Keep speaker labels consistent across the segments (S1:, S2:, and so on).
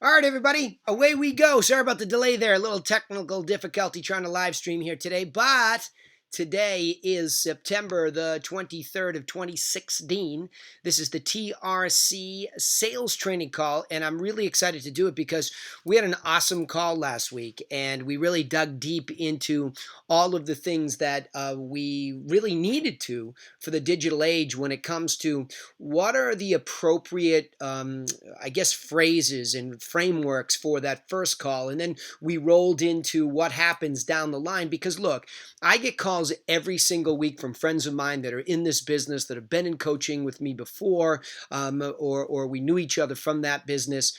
S1: All right, everybody, away we go. Sorry about the delay there. A little technical difficulty trying to live stream here today, but today is September the 23rd of 2016. This is the TRC Sales Training call, and I'm really excited to do it because we had an awesome call last week, and we really dug deep into all of the things that we really needed to for the digital age when it comes to what are the appropriate, phrases and frameworks for that first call. And then we rolled into what happens down the line because, look, I get calls every single week from friends of mine that are in this business, that have been in coaching with me before, or we knew each other from that business.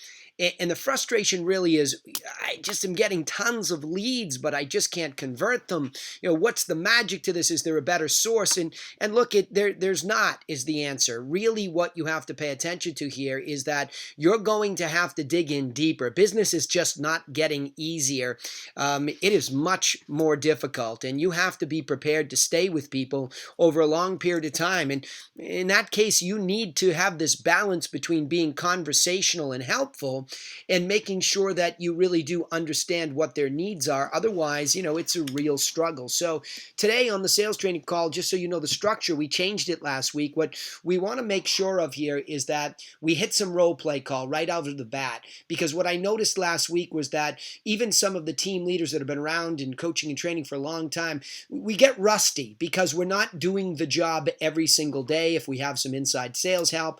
S1: And the frustration really is I just am getting tons of leads, but I just can't convert them. What's the magic to this? Is there a better source? And look, there's not, is the answer. Really what you have to pay attention to here is that you're going to have to dig in deeper. Business is just not getting easier. It is much more difficult, and you have to be prepared to stay with people over a long period of time. And in that case, you need to have this balance between being conversational and helpful and making sure that you really do understand what their needs are. Otherwise, it's a real struggle. So today on the sales training call, just so you know the structure, we changed it last week. What we want to make sure of here is that we hit some role play call right out of the bat, because what I noticed last week was that even some of the team leaders that have been around in coaching and training for a long time, we get rusty because we're not doing the job every single day. If we have some inside sales help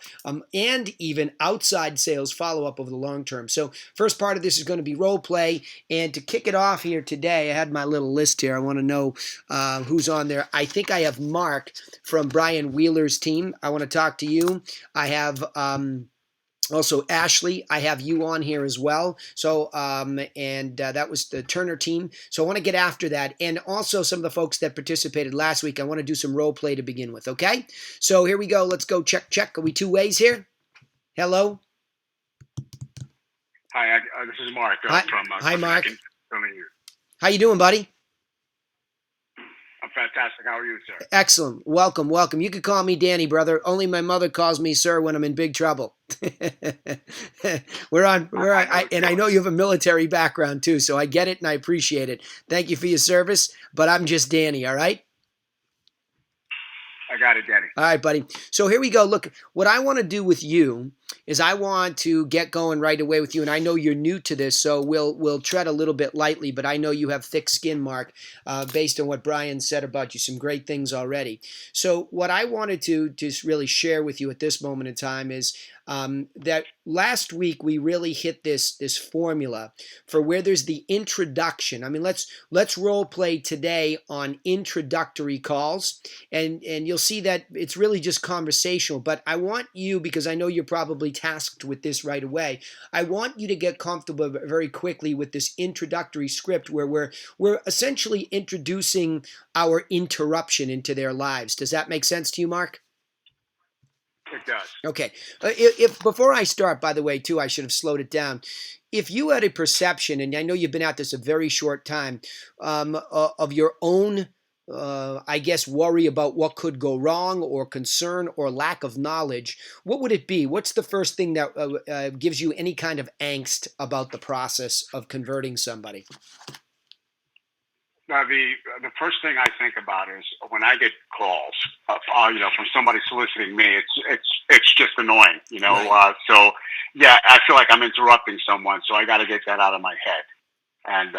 S1: and even outside sales follow-up over the long term. So first part of this is going to be role play. And to kick it off here today, I had my little list here. I want to know who's on there. I think I have Mark from Brian Wheeler's team. I want to talk to you. I have also Ashley. I have you on here as well. So that was the Turner team. So I want to get after that. And also some of the folks that participated last week, I want to do some role play to begin with. Okay. So here we go. Let's go. Check. Are we two ways here? Hello.
S2: Hi, this is Mark.
S1: Hi, Mark.
S2: Here.
S1: How you doing, buddy?
S2: I'm fantastic. How are you, sir?
S1: Excellent. Welcome. You can call me Danny, brother. Only my mother calls me sir when I'm in big trouble. And I know you have a military background too, so I get it and I appreciate it. Thank you for your service, but I'm just Danny, all right?
S2: I got it, Danny.
S1: All right, buddy. So here we go. Look, what I want to do with you is I want to get going right away with you, and I know you're new to this, so we'll tread a little bit lightly, but I know you have thick skin, Mark, based on what Brian said about you, some great things already. So what I wanted to just really share with you at this moment in time is that last week we really hit this formula for where there's the introduction. I mean, let's role play today on introductory calls, and you'll see that it's really just conversational. But I want you, because I know you're probably tasked with this right away, I want you to get comfortable very quickly with this introductory script where we're essentially introducing our interruption into their lives. Does that make sense to you, Mark?
S2: It does.
S1: Okay. If before I start, by the way, too, I should have slowed it down. If you had a perception, and I know you've been at this a very short time, of your own, worry about what could go wrong or concern or lack of knowledge, what would it be? What's the first thing that gives you any kind of angst about the process of converting somebody?
S2: The first thing I think about is when I get calls, from somebody soliciting me. It's just annoying,
S1: Right.
S2: So yeah, I feel like I'm interrupting someone, so I got to get that out of my head and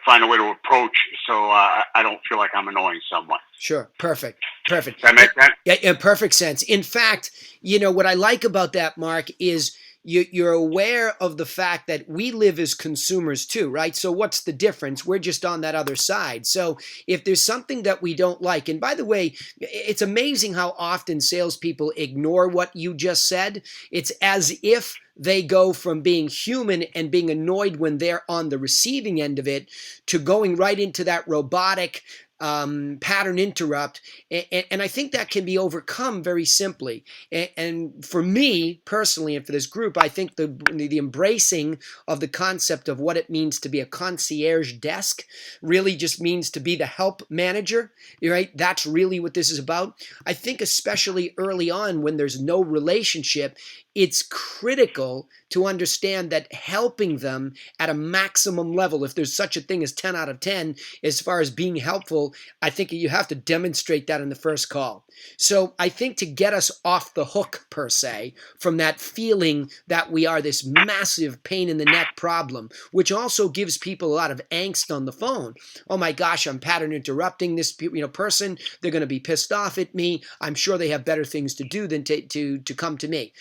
S2: find a way to approach so I don't feel like I'm annoying someone.
S1: Sure. Perfect.
S2: Does that make sense?
S1: Yeah, perfect sense. In fact, what I like about that, Mark, is you're aware of the fact that we live as consumers too, right? So what's the difference? We're just on that other side. So if there's something that we don't like, and by the way, it's amazing how often salespeople ignore what you just said. It's as if they go from being human and being annoyed when they're on the receiving end of it to going right into that robotic pattern interrupt, and I think that can be overcome very simply. And for me personally, and for this group, I think the embracing of the concept of what it means to be a concierge desk really just means to be the help manager, right? That's really what this is about. I think especially early on when there's no relationship, it's critical to understand that helping them at a maximum level, if there's such a thing as 10 out of 10, as far as being helpful, I think you have to demonstrate that in the first call. So I think to get us off the hook, per se, from that feeling that we are this massive pain in the neck problem, which also gives people a lot of angst on the phone. Oh my gosh, I'm pattern interrupting this person. They're going to be pissed off at me. I'm sure they have better things to do than to come to me.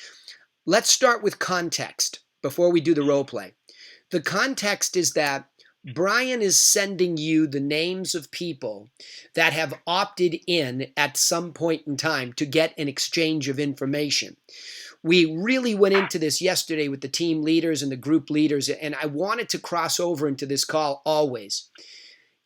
S1: Let's start with context before we do the role play. The context is that Brian is sending you the names of people that have opted in at some point in time to get an exchange of information. We really went into this yesterday with the team leaders and the group leaders, and I wanted to cross over into this call always.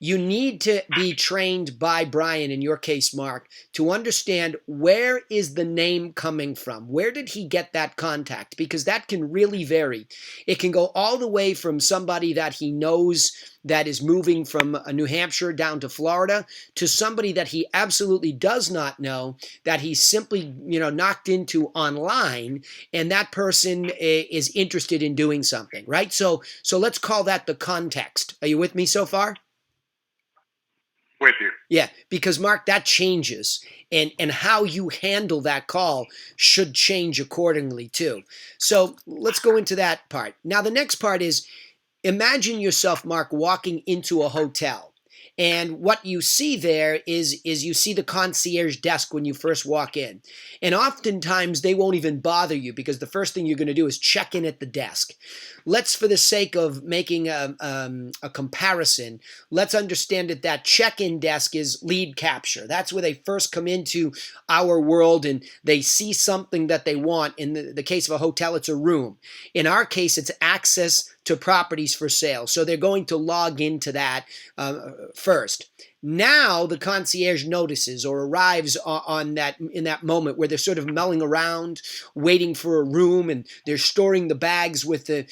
S1: You need to be trained by Brian, in your case, Mark, to understand where is the name coming from? Where did he get that contact? Because that can really vary. It can go all the way from somebody that he knows that is moving from New Hampshire down to Florida to somebody that he absolutely does not know, that he simply, knocked into online, and that person is interested in doing something, right? So let's call that the context. Are you with me so far?
S2: With you.
S1: Yeah, because Mark, that changes, and how you handle that call should change accordingly too. So let's go into that part. Now, the next part is, imagine yourself, Mark, walking into a hotel. And what you see there is you see the concierge desk when you first walk in. And oftentimes they won't even bother you because the first thing you're going to do is check in at the desk. Let's, for the sake of making a comparison, let's understand that check-in desk is lead capture. That's where they first come into our world and they see something that they want. In the case of a hotel, it's a room. In our case, it's access to properties for sale. So they're going to log into that first. Now the concierge notices or arrives in that moment where they're sort of mulling around, waiting for a room, and they're storing the bags with the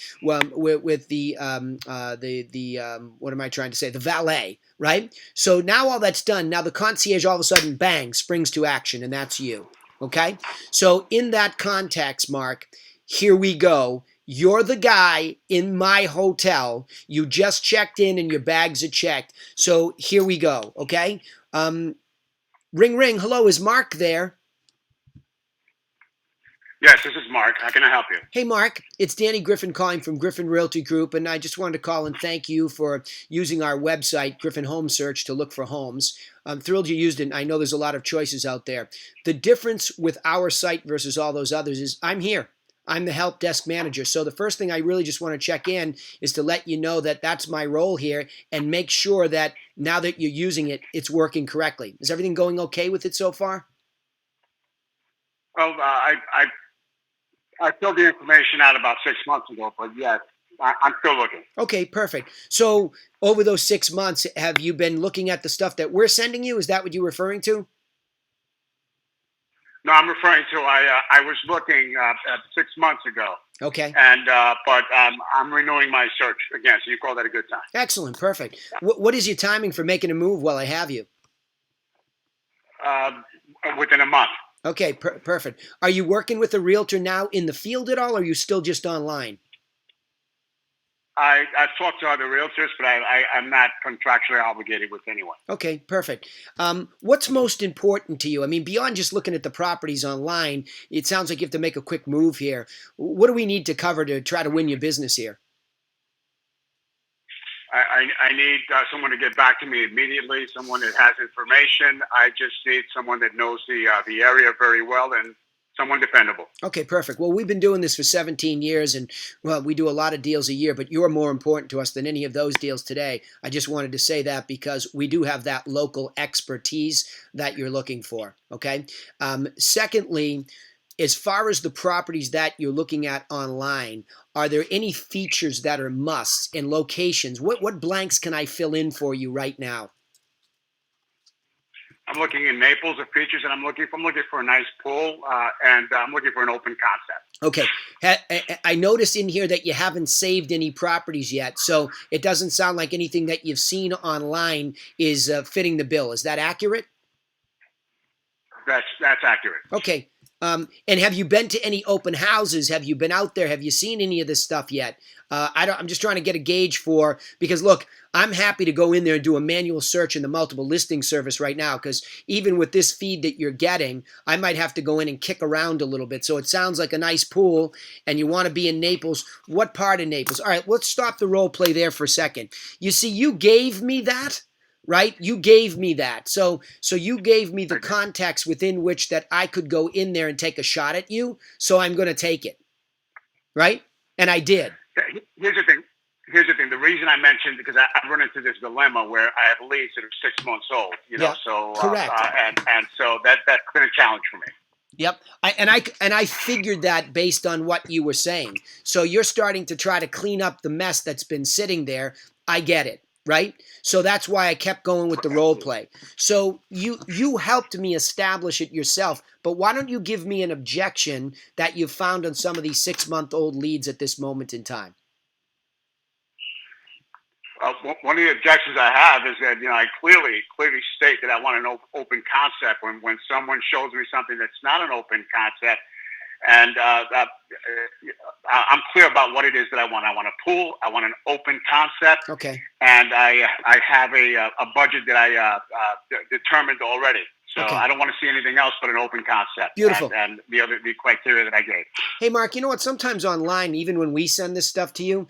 S1: what am I trying to say? The valet, right? So now all that's done. Now the concierge all of a sudden, bang, springs to action, and that's you. Okay? So in that context, Mark, here we go. You're the guy in my hotel. You just checked in and your bags are checked. So here we go, okay? Ring, ring. Hello, is Mark there?
S2: Yes, this is Mark. How can I help you?
S1: Hey, Mark. It's Danny Griffin calling from Griffin Realty Group, and I just wanted to call and thank you for using our website, Griffin Home Search, to look for homes. I'm thrilled you used it, and I know there's a lot of choices out there. The difference with our site versus all those others is I'm here. I'm the help desk manager. So the first thing I really just want to check in is to let you know that that's my role here and make sure that now that you're using it, it's working correctly. Is everything going okay with it so far?
S2: Well, I filled the information out about 6 months ago, but yes, I'm still looking.
S1: Okay, perfect. So over those 6 months, have you been looking at the stuff that we're sending you? Is that what you're referring to?
S2: No, I'm referring to I was looking 6 months ago.
S1: Okay.
S2: And but I'm renewing my search again, so you call that a good time.
S1: Excellent, perfect. What is your timing for making a move while I have you?
S2: Within a month.
S1: Okay, perfect. Are you working with a realtor now in the field at all, or are you still just online?
S2: I've talked to other realtors, but I'm not contractually obligated with anyone.
S1: Okay, perfect. What's most important to you? I mean, beyond just looking at the properties online, it sounds like you have to make a quick move here. What do we need to cover to try to win your business here?
S2: I need someone to get back to me immediately, someone that has information. I just need someone that knows the area very well and someone dependable.
S1: Okay, perfect. Well, we've been doing this for 17 years, and, well, we do a lot of deals a year, but you're more important to us than any of those deals today. I just wanted to say that because we do have that local expertise that you're looking for, okay? Secondly, as far as the properties that you're looking at online, are there any features that are musts and locations? What blanks can I fill in for you right now?
S2: I'm looking in Naples at features, and I'm looking for a nice pool, and I'm looking for an open concept.
S1: Okay. I noticed in here that you haven't saved any properties yet, so it doesn't sound like anything that you've seen online is fitting the bill. Is that accurate?
S2: That's accurate.
S1: Okay. And have you been to any open houses? Have you been out there? Have you seen any of this stuff yet? I'm just trying to get a gauge for, because look, I'm happy to go in there and do a manual search in the multiple listing service right now, because even with this feed that you're getting, I might have to go in and kick around a little bit. So it sounds like a nice pool, and you want to be in Naples. What part of Naples? All right, let's stop the role play there for a second. You see, you gave me that. Right? You gave me that. So you gave me the context within which that I could go in there and take a shot at you. So I'm going to take it. Right? And I did.
S2: Here's the thing. The reason I mentioned, because I run into this dilemma where I have leads that are 6 months old,
S1: Yeah,
S2: so
S1: correct.
S2: And so that's been a challenge for me.
S1: Yep. I figured that based on what you were saying. So you're starting to try to clean up the mess that's been sitting there. I get it. Right? So that's why I kept going with the role play. So you helped me establish it yourself, but why don't you give me an objection that you've found on some of these 6-month-old leads at this moment in time?
S2: One of the objections I have is that I clearly state that I want an open concept. When someone shows me something that's not an open concept, and I'm clear about what it is that I want. I want a pool. I want an open concept.
S1: Okay.
S2: And I have a budget that I determined already. So
S1: okay.
S2: I don't want to see anything else but an open concept.
S1: Beautiful.
S2: And the criteria that I gave.
S1: Hey, Mark, you know what? Sometimes online, even when we send this stuff to you,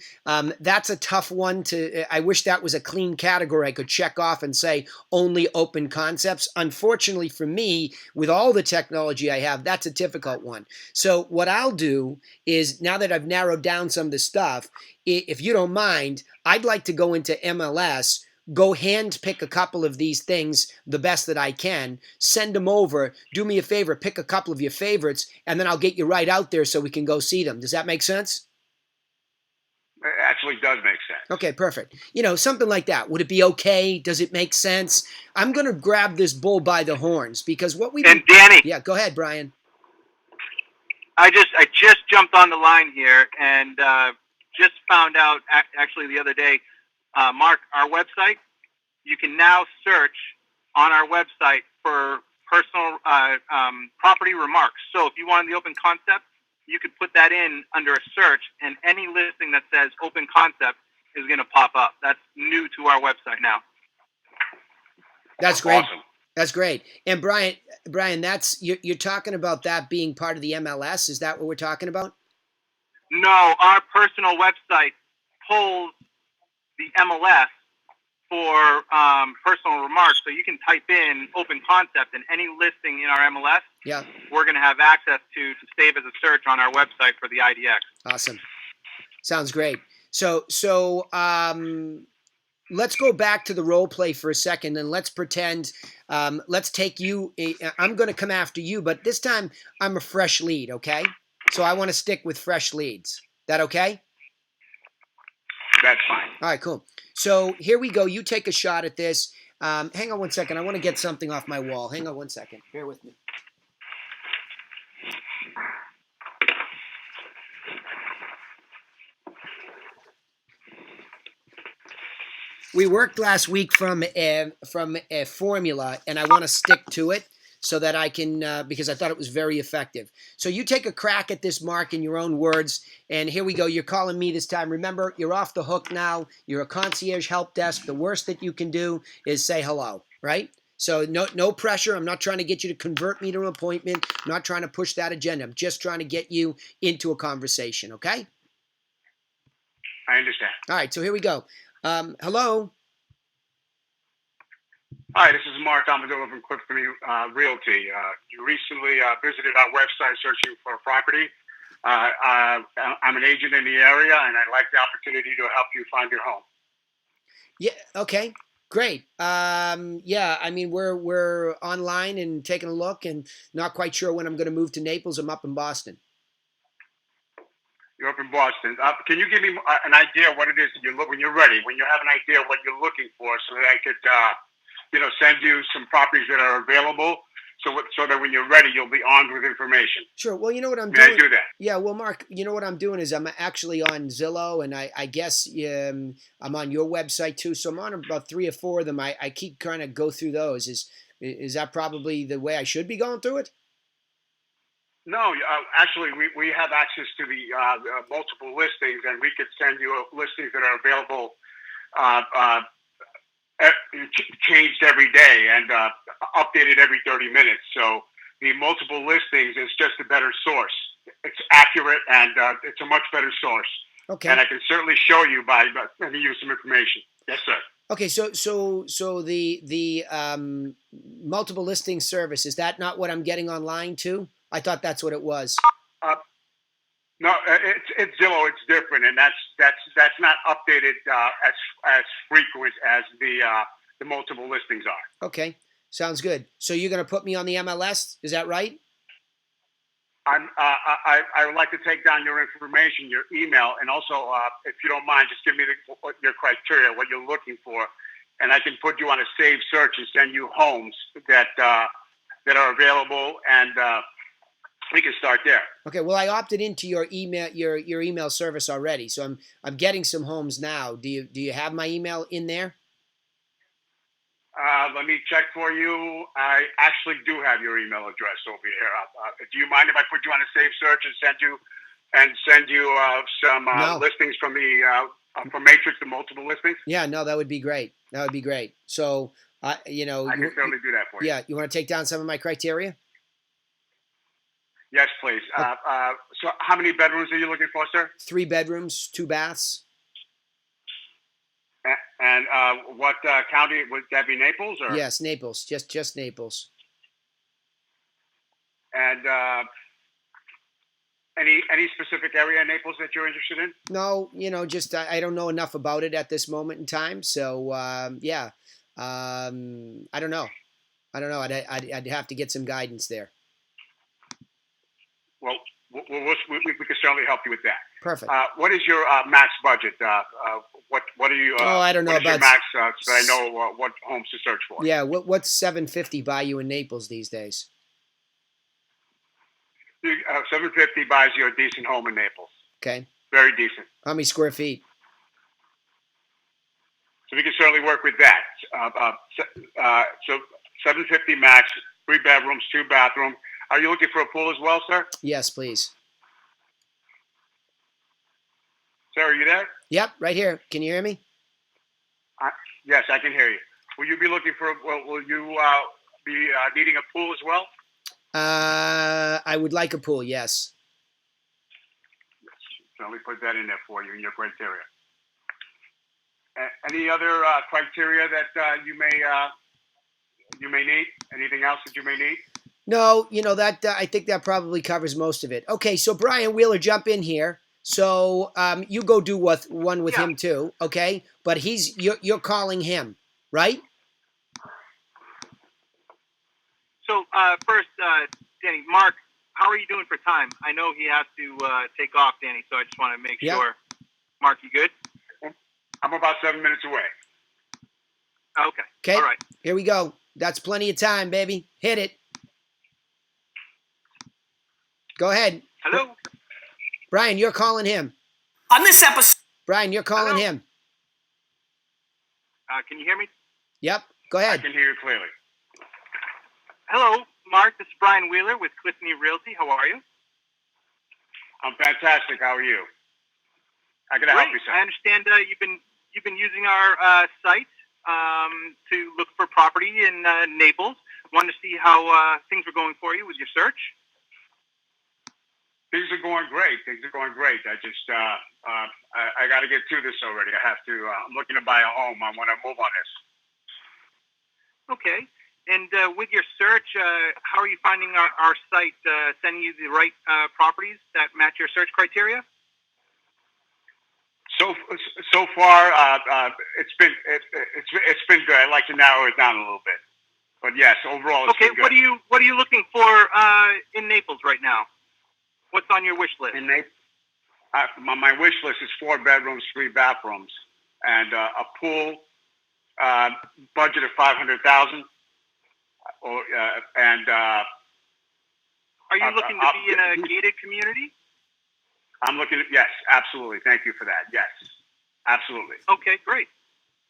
S1: that's a tough one to. I wish that was a clean category I could check off and say only open concepts. Unfortunately for me, with all the technology I have, that's a difficult one. So what I'll do is, now that I've narrowed down some of the stuff, if you don't mind, I'd like to go into MLS, go hand pick a couple of these things, the best that I can, send them over, do me a favor, pick a couple of your favorites, and then I'll get you right out there so we can go see them. Does that make sense?
S2: It actually does make sense.
S1: Okay, perfect. Something like that. Would it be okay? Does it make sense? I'm going to grab this bull by the horns, because what we...
S3: And Danny.
S1: Yeah, go ahead, Brian.
S3: I just jumped on the line here and just found out actually the other day, Mark, our website, you can now search on our website for personal property remarks. So if you wanted the open concept, you could put that in under a search, and any listing that says open concept is going to pop up. That's new to our website now.
S1: That's great.
S2: Awesome.
S1: That's great. And Brian, that's you're talking about that being part of the MLS. Is that what we're talking about?
S3: No, our personal website pulls the MLS for personal remarks. So you can type in open concept, and any listing in our MLS,
S1: yeah,
S3: we're going to have access to save as a search on our website for the IDX.
S1: Awesome. Sounds great. So let's go back to the role play for a second, and let's pretend, let's take you, I'm going to come after you, but this time I'm a fresh lead, okay? So I want to stick with fresh leads. That okay?
S2: That's fine.
S1: All right, cool. So here we go. You take a shot at this. Hang on one second. I want to get something off my wall. Hang on one second. Bear with me. We worked last week from a formula, and I want to stick to it so that I can, because I thought it was very effective. So you take a crack at this, Mark, in your own words, and here we go. You're calling me this time. Remember, you're off the hook now. You're a concierge help desk. The worst that you can do is say hello, right? So no pressure. I'm not trying to get you to convert me to an appointment. I'm not trying to push that agenda. I'm just trying to get you into a conversation, okay?
S2: I understand.
S1: All right, so here we go. Hello?
S2: Hi, this is Mark Amador from Griffin Realty. You recently visited our website searching for a property. I'm an agent in the area, and I'd like the opportunity to help you find your home.
S1: Yeah, okay. Great. Yeah, I mean, we're online and taking a look, and not quite sure when I'm going to move to Naples. I'm up in Boston.
S2: You're up in Boston. Can you give me an idea what it is that you look when you're ready? When you have an idea what you're looking for, so that I could, send you some properties that are available, so that when you're ready, you'll be armed with information.
S1: Sure. Well, you know what I'm doing.
S2: May I do that?
S1: Yeah. Well, Mark, you know what I'm doing is I'm actually on Zillow, and I guess I'm on your website too. So I'm on about 3 or 4 of them. I keep trying to go through those. Is that probably the way I should be going through it?
S2: No, actually, we have access to the multiple listings, and we could send you listings that are available, uh, uh, changed every day and updated every 30 minutes. So the multiple listings is just a better source. It's accurate, and it's a much better source.
S1: Okay.
S2: And I can certainly show you by sending you some information. Yes, sir.
S1: Okay, so the multiple listing service, is that not what I'm getting online too? I thought that's what it was.
S2: Uh, no, it's Zillow. It's different, and that's not updated as frequent as the multiple listings are.
S1: Okay, sounds good. So you're going to put me on the MLS, is that right?
S2: I would like to take down your information, your email, and also, if you don't mind, just give me your criteria, what you're looking for, and I can put you on a saved search and send you homes that are available, and we can start there.
S1: Okay. Well, I opted into your email service already, so I'm getting some homes now. Do you have my email in there?
S2: Let me check for you. I actually do have your email address over here. Do you mind if I put you on a safe search and send you some listings from from Matrix, the multiple listings?
S1: Yeah, no, that would be great. That would be great. So,
S2: I can certainly do that for you.
S1: Yeah, you want to take down some of my criteria?
S2: Yes, please. So, how many bedrooms are you looking for, sir?
S1: 3 bedrooms, 2 baths.
S2: And what county would that be? Naples, or
S1: yes, Naples, just Naples.
S2: And any specific area in Naples that you're interested in?
S1: No, just I don't know enough about it at this moment in time. So yeah, I don't know. I'd have to get some guidance there.
S2: Well, we can certainly help you with that.
S1: Perfect.
S2: What is your max budget? What are you?
S1: I don't know
S2: what is
S1: about
S2: your max, so that I know what homes to search for.
S1: Yeah, what's $750 buy you in Naples these days?
S2: $750 buys you a decent home in Naples.
S1: Okay.
S2: Very decent.
S1: How many square feet?
S2: So we can certainly work with that. So $750 max, 3 bedrooms, 2 bathrooms. Are you looking for a pool as well, sir?
S1: Yes, please.
S2: Sir, are you there?
S1: Yep, right here. Can you hear me?
S2: Yes, I can hear you. Will you be looking for? Will you be needing a pool as well?
S1: I would like a pool. Yes.
S2: Let me put that in there for you in your criteria. Any other criteria that you may need? Anything else that you may need?
S1: No, that I think that probably covers most of it. Okay, so Brian Wheeler, jump in here. So you go do one with him too, okay? But you're calling him, right?
S3: So first, Danny, Mark, how are you doing for time? I know he has to take off, Danny, so I just want to make sure. Mark, you good?
S2: I'm about 7 minutes away.
S3: Okay. All right.
S1: Here we go. That's plenty of time, baby. Hit it. Go ahead.
S3: Hello?
S1: Brian, you're calling him.
S4: On this episode.
S1: Brian, you're calling him.
S3: Can you hear me?
S1: Yep. Go ahead.
S2: I can hear you clearly.
S3: Hello, Mark. This is Brian Wheeler with Clifton Realty. How are you?
S2: I'm fantastic. How are you? How can I help you, sir?
S3: I understand you've been using our site to look for property in Naples. Wanted to see how things were going for you with your search.
S2: Things are going great. I just, I got to get to this already. I have to. I'm looking to buy a home. I want to move on this.
S3: Okay. And with your search, how are you finding our site sending you the right properties that match your search criteria?
S2: So far, it's been good. I'd like to narrow it down a little bit, but yes, overall, it's been good.
S3: What are you looking for in Naples right now? What's on your wish list?
S2: In Naples, my wish list is 4 bedrooms, 3 bathrooms, and a pool. Budget of $500,000.
S3: Are you looking to be in a gated community?
S2: I'm looking at, yes, absolutely. Thank you for that. Yes, absolutely.
S3: Okay, great.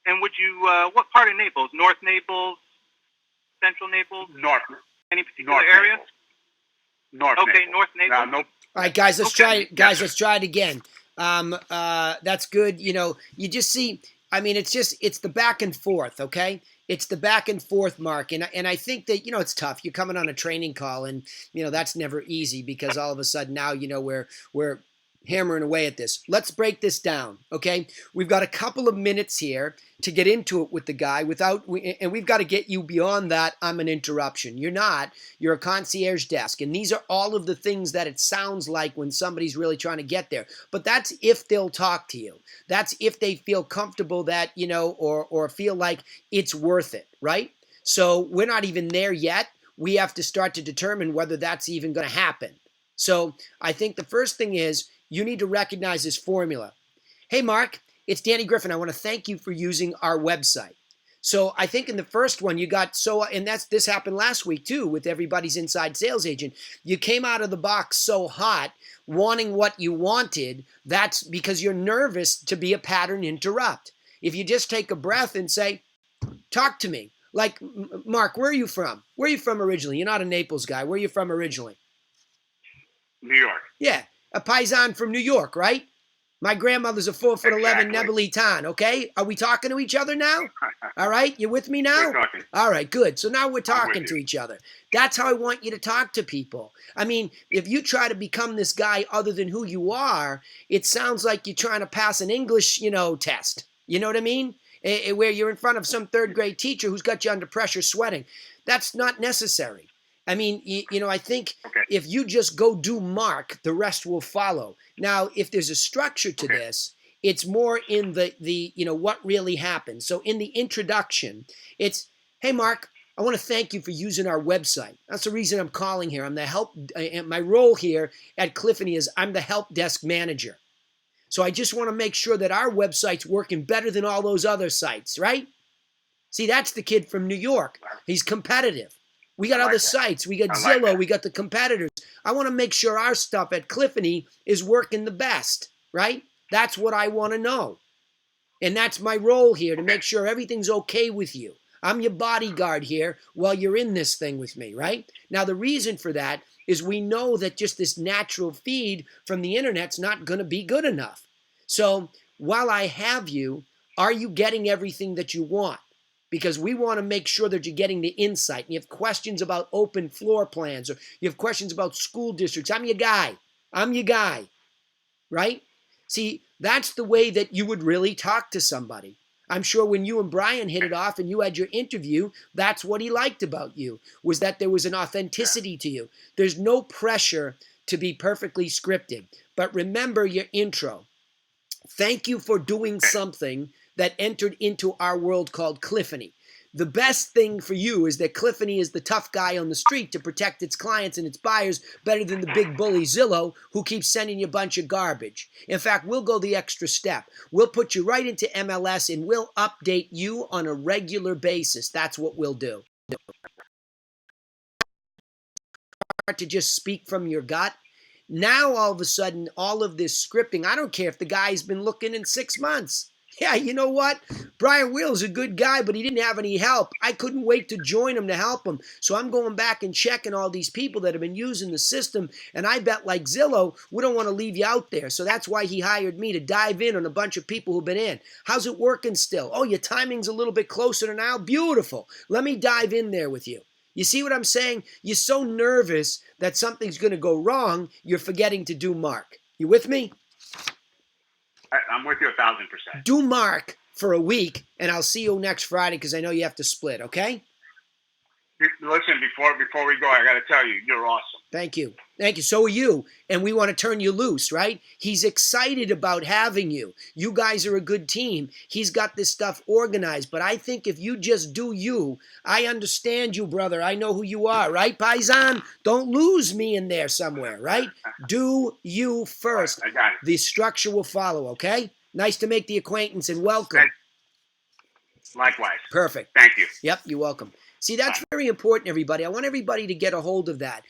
S3: And would you, what part of Naples? North Naples? Central Naples?
S2: North.
S3: Any particular
S2: North
S3: area?
S2: Naples. North
S3: Okay,
S2: Naples.
S3: North Naples.
S2: No.
S1: All right, guys, let's
S3: Okay.
S1: try it. Guys, let's try it again. That's good. You know, you just see. I mean, it's the back and forth. Okay, it's the back and forth, Mark. And I think that it's tough. You're coming on a training call, and that's never easy because all of a sudden now we're hammering away at this. Let's break this down. Okay, we've got a couple of minutes here to get into it with the guy and we've got to get you beyond that. I'm an interruption. You're not. You're a concierge desk. And these are all of the things that it sounds like when somebody's really trying to get there. But that's if they'll talk to you. That's if they feel comfortable that, or feel like it's worth it, right? So we're not even there yet. We have to start to determine whether that's even going to happen. So I think the first thing is you need to recognize this formula. Hey, Mark, it's Danny Griffin. I want to thank you for using our website. So I think in the first one you got and this happened last week too with everybody's inside sales agent. You came out of the box so hot, wanting what you wanted. That's because you're nervous to be a pattern interrupt. If you just take a breath and say, talk to me. Like, Mark, where are you from? Where are you from originally? You're not a Naples guy. Where are you from originally?
S2: New York.
S1: Yeah, a paisan from New York, right? My grandmother's a 4'11"
S2: Exactly.
S1: Neapolitan, okay? Are we talking to each other now? All right, you with me now?
S2: We're talking.
S1: All right, good. So now we're talking
S2: with
S1: to
S2: you.
S1: each other. That's how I want you to talk to people. I mean, if you try to become this guy other than who you are, it sounds like you're trying to pass an English, test. You know what I mean? Where you're in front of some third grade teacher who's got you under pressure sweating. That's not necessary. I mean, I think if you just go do Mark, the rest will follow. Now, if there's a structure to this, it's more in the what really happened. So in the introduction, it's, hey, Mark, I want to thank you for using our website. That's the reason I'm calling here. I'm the help. My role here at Griffin is I'm the help desk manager. So I just want to make sure that our website's working better than all those other sites, right? See, that's the kid from New York. He's competitive. We got other sites. We got Zillow. We got the competitors. I want to make sure our stuff at Griffin is working the best, right? That's what I want to know. And that's my role here, to make sure everything's okay with you. I'm your bodyguard here while you're in this thing with me, right? Now, the reason for that is we know that just this natural feed from the internet's not going to be good enough. So while I have you, are you getting everything that you want? Because we want to make sure that you're getting the insight. And you have questions about open floor plans, or you have questions about school districts. I'm your guy. I'm your guy, right? See, that's the way that you would really talk to somebody. I'm sure when you and Brian hit it off and you had your interview, that's what he liked about you, was that there was an authenticity to you. There's no pressure to be perfectly scripted. But remember your intro. Thank you for doing something that entered into our world called Griffin. The best thing for you is that Griffin is the tough guy on the street to protect its clients and its buyers better than the big bully Zillow who keeps sending you a bunch of garbage. In fact, we'll go the extra step. We'll put you right into MLS and we'll update you on a regular basis. That's what we'll do. To just speak from your gut. Now, all of a sudden, all of this scripting, I don't care if the guy's been looking in 6 months. Yeah, you know what? Brian Wheel's a good guy, but he didn't have any help. I couldn't wait to join him to help him. So I'm going back and checking all these people that have been using the system. And I bet, like Zillow, we don't want to leave you out there. So that's why he hired me to dive in on a bunch of people who've been in. How's it working still? Oh, your timing's a little bit closer to now? Beautiful. Let me dive in there with you. You see what I'm saying? You're so nervous that something's going to go wrong, you're forgetting to do Mark. You with me?
S2: I'm with you 1,000%.
S1: Do Mark for a week, and I'll see you next Friday because I know you have to split, okay?
S2: Listen, before we go, I got to tell you, you're awesome.
S1: Thank you. Thank you. So are you. And we want to turn you loose, right? He's excited about having you. You guys are a good team. He's got this stuff organized. But I think if you just do you, I understand you, brother. I know who you are, right, Paisan? Don't lose me in there somewhere, right? Do you first.
S2: I got it.
S1: The structure will follow, okay? Nice to make the acquaintance and welcome.
S2: Likewise.
S1: Perfect.
S2: Thank you.
S1: Yep, you're welcome. See, that's very important, everybody. I want everybody to get a hold of that.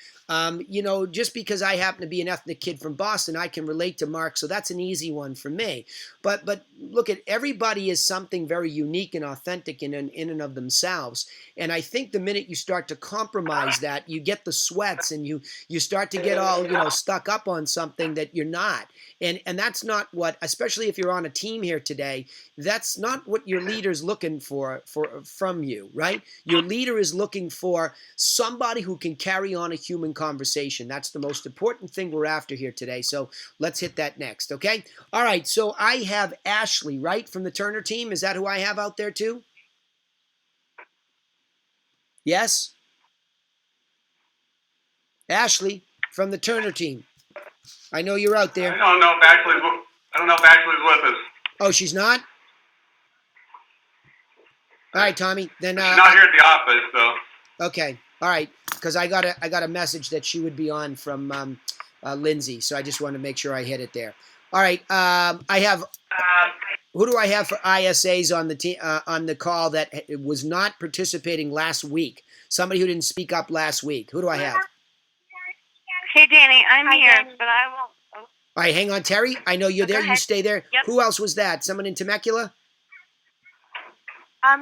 S1: Just because I happen to be an ethnic kid from Boston, I can relate to Mark, so that's an easy one for me. But look, at everybody is something very unique and authentic in and of themselves. And I think the minute you start to compromise that, you get the sweats and you start to get all stuck up on something that you're not. And that's not what, especially if you're on a team here today, that's not what your leader's looking for from you, right? Your leader is looking for somebody who can carry on a human conversation. That's the most important thing we're after here today. So let's hit that next, okay? All right, so I have Ashley, right, from the Turner team. Is that who I have out there too? Yes? Ashley from the Turner team. I know you're out there.
S4: I don't know if Ashley's with us.
S1: Oh, she's not? All right, Tommy. Then
S4: she's not here at the office, so.
S1: Okay. All right. Because I got a message that she would be on from Lindsay, so I just wanted to make sure I hit it there. All right. I have. Who do I have for ISAs on the call that was not participating last week? Somebody who didn't speak up last week. Who do I have?
S5: Hey, Danny, I'm here, Danny. But I won't. Oh.
S1: All right, hang on, Terry. I know you're there. You stay there.
S5: Yep.
S1: Who else was that? Someone in Temecula?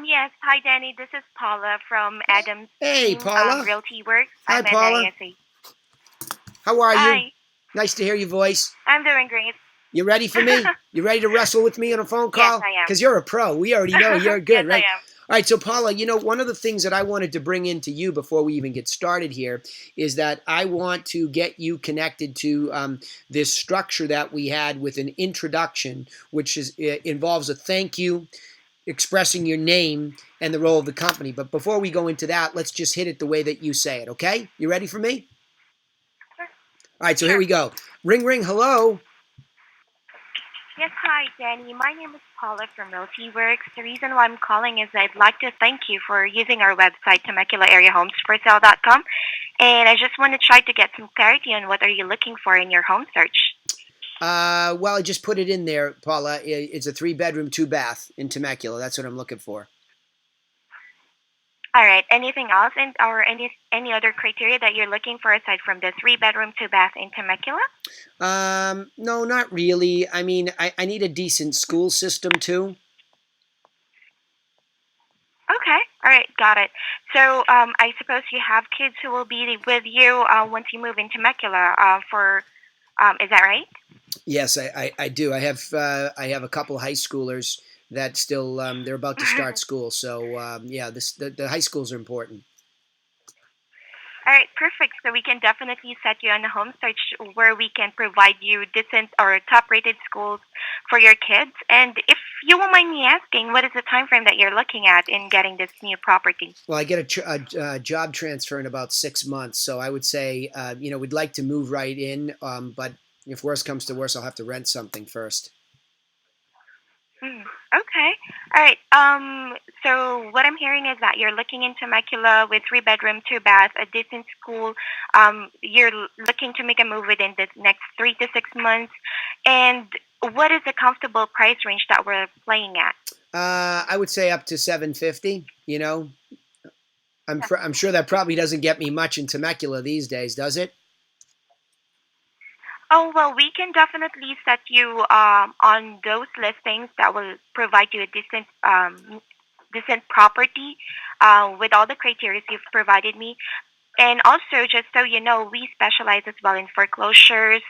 S5: Yes. Hi, Danny. This is Paula from Adam's
S1: Hey,
S5: team,
S1: Paula.
S5: Realty Works.
S1: Hi,
S5: I'm
S1: Paula. How are you?
S5: Hi.
S1: Nice to hear your voice.
S5: I'm doing great.
S1: You ready for me? You ready to wrestle with me on a phone call?
S5: Yes, I am.
S1: Because you're a pro. We already know you're good,
S5: Yes,
S1: right?
S5: I am.
S1: All right, so Paula, one of the things that I wanted to bring into you before we even get started here is that I want to get you connected to this structure that we had with an introduction, which involves a thank you, expressing your name, and the role of the company. But before we go into that, let's just hit it the way that you say it, okay? You ready for me?
S5: Sure.
S1: All right, so Here we go. Ring, ring, hello.
S5: Yes, hi, Danny. My name is Paula from Realty Works. The reason why I'm calling is I'd like to thank you for using our website, TemeculaAreaHomesForSale.com, and I just want to try to get some clarity on what are you looking for in your home search.
S1: Well, I just put it in there, Paula. It's a 3-bedroom, 2-bath in Temecula. That's what I'm looking for.
S5: All right. Anything else, or any other criteria that you're looking for aside from the 3-bedroom, 2-bath in Temecula?
S1: No, not really. I mean, I need a decent school system too.
S5: Okay. All right. Got it. So I suppose you have kids who will be with you once you move in Temecula. Is that right?
S1: Yes, I do. I have a couple high schoolers that still they're about to start school. So the high schools are important.
S5: All right, perfect. So we can definitely set you on a home search where we can provide you decent or top-rated schools for your kids. And if you won't mind me asking, what is the time frame that you're looking at in getting this new property?
S1: Well, I get a job transfer in about 6 months, so I would say we'd like to move right in. But if worse comes to worse, I'll have to rent something first.
S5: Okay. All right. So what I'm hearing is that you're looking in Temecula with 3-bedroom, 2-bath, a decent school. You're looking to make a move within the next 3 to 6 months. And what is the comfortable price range that we're playing at?
S1: I would say up to $750. I'm sure that probably doesn't get me much in Temecula these days, does it?
S5: Oh, well, we can definitely set you on those listings that will provide you a decent property with all the criteria you've provided me. And also, just so you know, we specialize as well in foreclosures,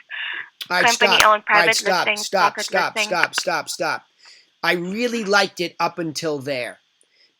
S5: company-owned private listings.
S1: Stop. I really liked it up until there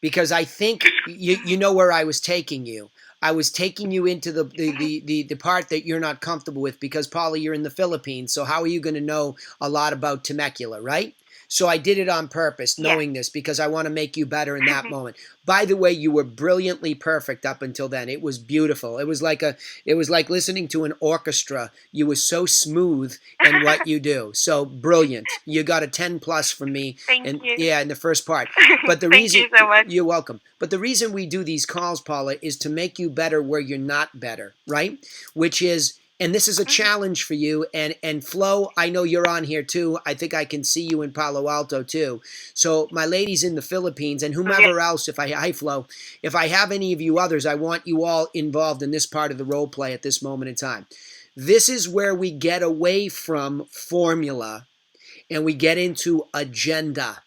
S1: because I think you know where I was taking you. I was taking you into the part that you're not comfortable with because, Paula, you're in the Philippines, so how are you going to know a lot about Temecula, right? So I did it on purpose, knowing this, because I want to make you better in that moment. By the way, you were brilliantly perfect up until then. It was beautiful. It was like listening to an orchestra. You were so smooth in what you do. So brilliant. You got a 10+ from me.
S5: Thank you.
S1: Yeah, in the first part. But the
S5: Thank you so much.
S1: You're welcome. But the reason we do these calls, Paula, is to make you better where you're not better, right? Which is And this is a challenge for you. And Flo, I know you're on here too. I think I can see you in Palo Alto too. So my ladies in the Philippines and whomever else, hi Flo, if I have any of you others, I want you all involved in this part of the role play at this moment in time. This is where we get away from formula and we get into agenda.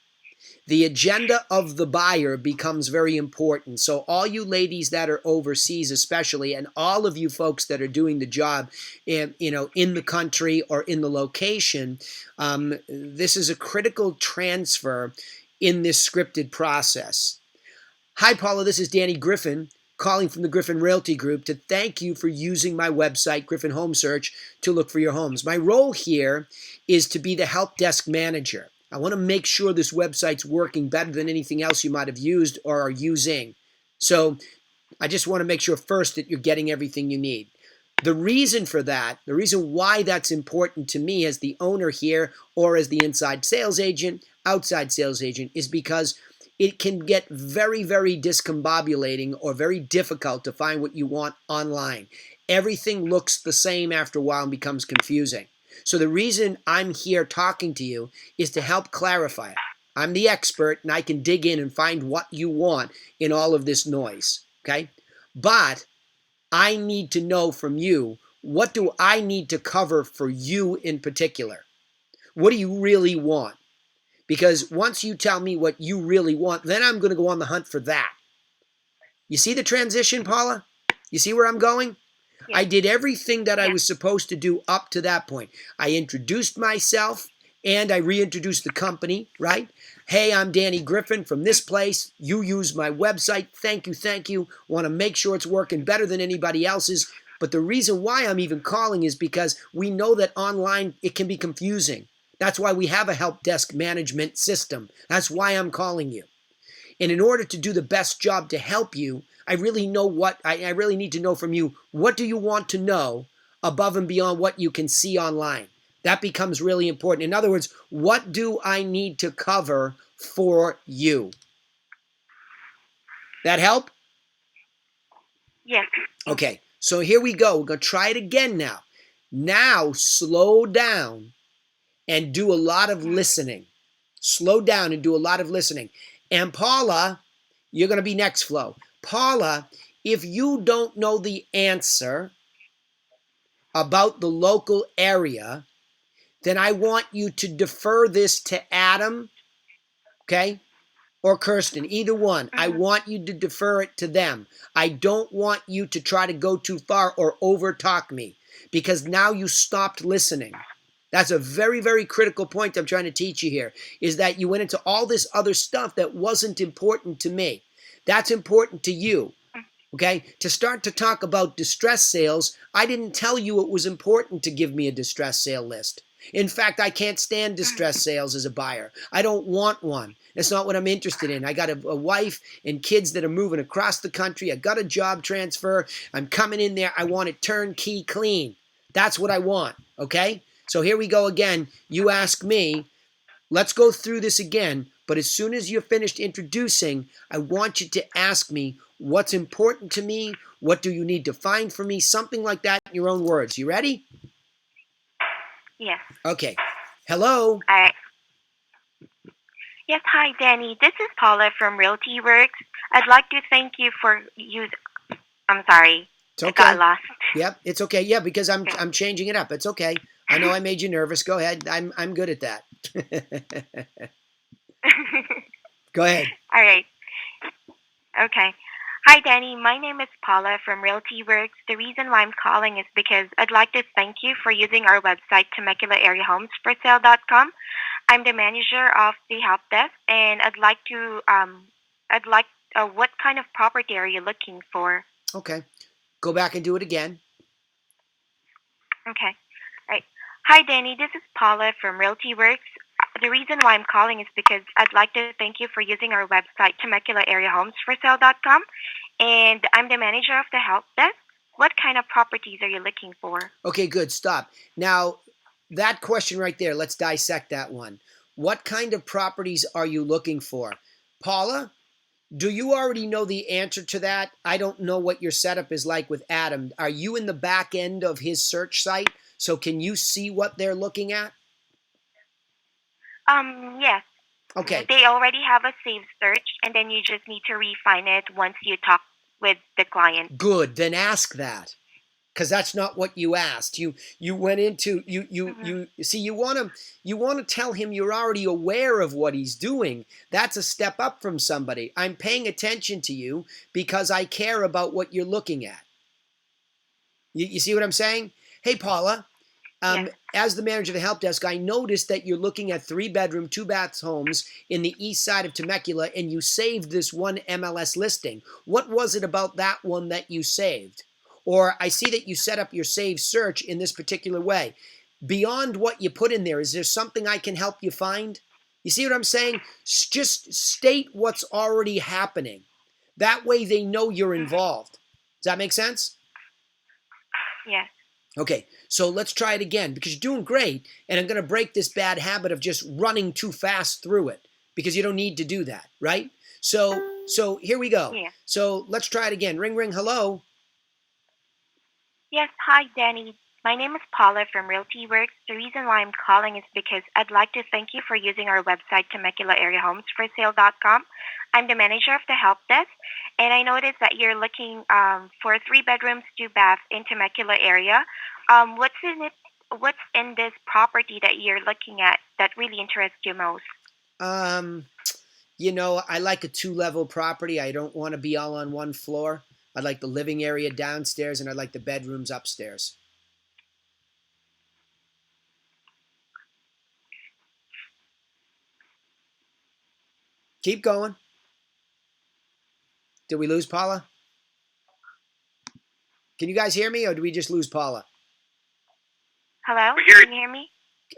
S1: The agenda of the buyer becomes very important. So all you ladies that are overseas especially, and all of you folks that are doing the job in the country or in the location, this is a critical transfer in this scripted process. Hi, Paula. This is Danny Griffin calling from the Griffin Realty Group to thank you for using my website, Griffin Home Search, to look for your homes. My role here is to be the help desk manager. I want to make sure this website's working better than anything else you might have used or are using. So I just want to make sure first that you're getting everything you need. The reason for that, the reason why that's important to me as the owner here or as the inside sales agent, outside sales agent, is because it can get very, very discombobulating or very difficult to find what you want online. Everything looks the same after a while and becomes confusing. So the reason I'm here talking to you is to help clarify it. I'm the expert and I can dig in and find what you want in all of this noise, okay? But I need to know from you, what do I need to cover for you in particular? What do you really want? Because once you tell me what you really want, then I'm going to go on the hunt for that. You see the transition, Paula? You see where I'm going? I did everything that I was supposed to do up to that point. I introduced myself and I reintroduced the company, right? Hey, I'm Danny Griffin from this place. You use my website. Thank you, thank you. Want to make sure it's working better than anybody else's. But the reason why I'm even calling is because we know that online it can be confusing. That's why we have a help desk management system. That's why I'm calling you. And in order to do the best job to help you, I really need to know from you, what do you want to know above and beyond what you can see online? That becomes really important. In other words, what do I need to cover for you? That help?
S5: Yes.
S1: Okay, so here we go. We're going to try it again now. Now, slow down and do a lot of listening. Slow down and do a lot of listening. And Paula, you're going to be next, Flo. Paula, if you don't know the answer about the local area, then I want you to defer this to Adam, okay, or Kirsten, either one. I want you to defer it to them. I don't want you to try to go too far or over-talk me because now you stopped listening. That's a very, very critical point I'm trying to teach you here, is that you went into all this other stuff that wasn't important to me. That's important to you. Okay, to start to talk about distress sales, I didn't tell you it was important to give me a distress sale list. In fact, I can't stand distress sales as a buyer. I don't want one. That's not what I'm interested in. I got a wife and kids that are moving across the country. I got a job transfer. I'm coming in there. I want it turnkey clean. That's what I want, okay? So here we go again. You ask me. Let's go through this again. But as soon as you're finished introducing, I want you to ask me what's important to me. What do you need to find for me? Something like that in your own words. You ready?
S5: Yes.
S1: Okay. Hello?
S5: All right. Yes, hi, Danny. This is Paula from Realty Works. I'd like to thank you for I'm sorry.
S1: It's okay.
S5: I got lost.
S1: Yep, it's okay. Yeah, because I'm changing it up. It's okay. I know I made you nervous. Go ahead. I'm good at that. Go ahead.
S5: All right. Okay. Hi, Danny. My name is Paula from Realty Works. The reason why I'm calling is because I'd like to thank you for using our website, TemeculaAreaHomesForSale.com. I'm the manager of the help desk, and what kind of property are you looking for?
S1: Okay. Go back and do it again.
S5: Okay. Right. Hi, Danny. This is Paula from Realty Works. The reason why I'm calling is because I'd like to thank you for using our website, TemeculaAreaHomesForSale.com, and I'm the manager of the help desk. What kind of properties are you looking for?
S1: Okay, good. Stop. Now, that question right there, let's dissect that one. What kind of properties are you looking for? Paula, Do you already know the answer to that? I don't know what your setup is like with Adam. Are you in the back end of his search site? So can you see what they're looking at?
S5: Yes.
S1: Okay.
S5: They already have a saved search, and then you just need to refine it once you talk with the client.
S1: Good. Then ask that. Because that's not what you asked. You went into you see you want to tell him you're already aware of what he's doing. That's a step up from somebody. I'm paying attention to you because I care about what you're looking at. You see what I'm saying? Hey Paula,
S5: Yes.
S1: as the manager of the help desk, I noticed that you're looking at 3-bedroom, 2-bath homes in the east side of Temecula, and you saved this one MLS listing. What was it about that one that you saved? Or I see that you set up your save search in this particular way. Beyond what you put in there, is there something I can help you find? You see what I'm saying? Just state what's already happening. That way they know you're involved. Does that make sense?
S5: Yes.
S1: Okay, so let's try it again because you're doing great, and I'm going to break this bad habit of just running too fast through it because you don't need to do that, right? So here we go.
S5: Yeah.
S1: So let's try it again. Ring, ring, hello.
S5: Yes. Hi, Danny. My name is Paula from Realty Works. The reason why I'm calling is because I'd like to thank you for using our website, TemeculaAreaHomesForSale.com. I'm the manager of the help desk, and I noticed that you're looking for 3 bedrooms, 2 baths in Temecula area. What's in it? What's in this property that you're looking at that really interests you most?
S1: I like a 2-level property. I don't want to be all on one floor. I'd like the living area downstairs, and I'd like the bedrooms upstairs. Keep going. Did we lose Paula? Can you guys hear me, or did we just lose Paula?
S5: Hello?
S4: We hear
S5: Can you hear me?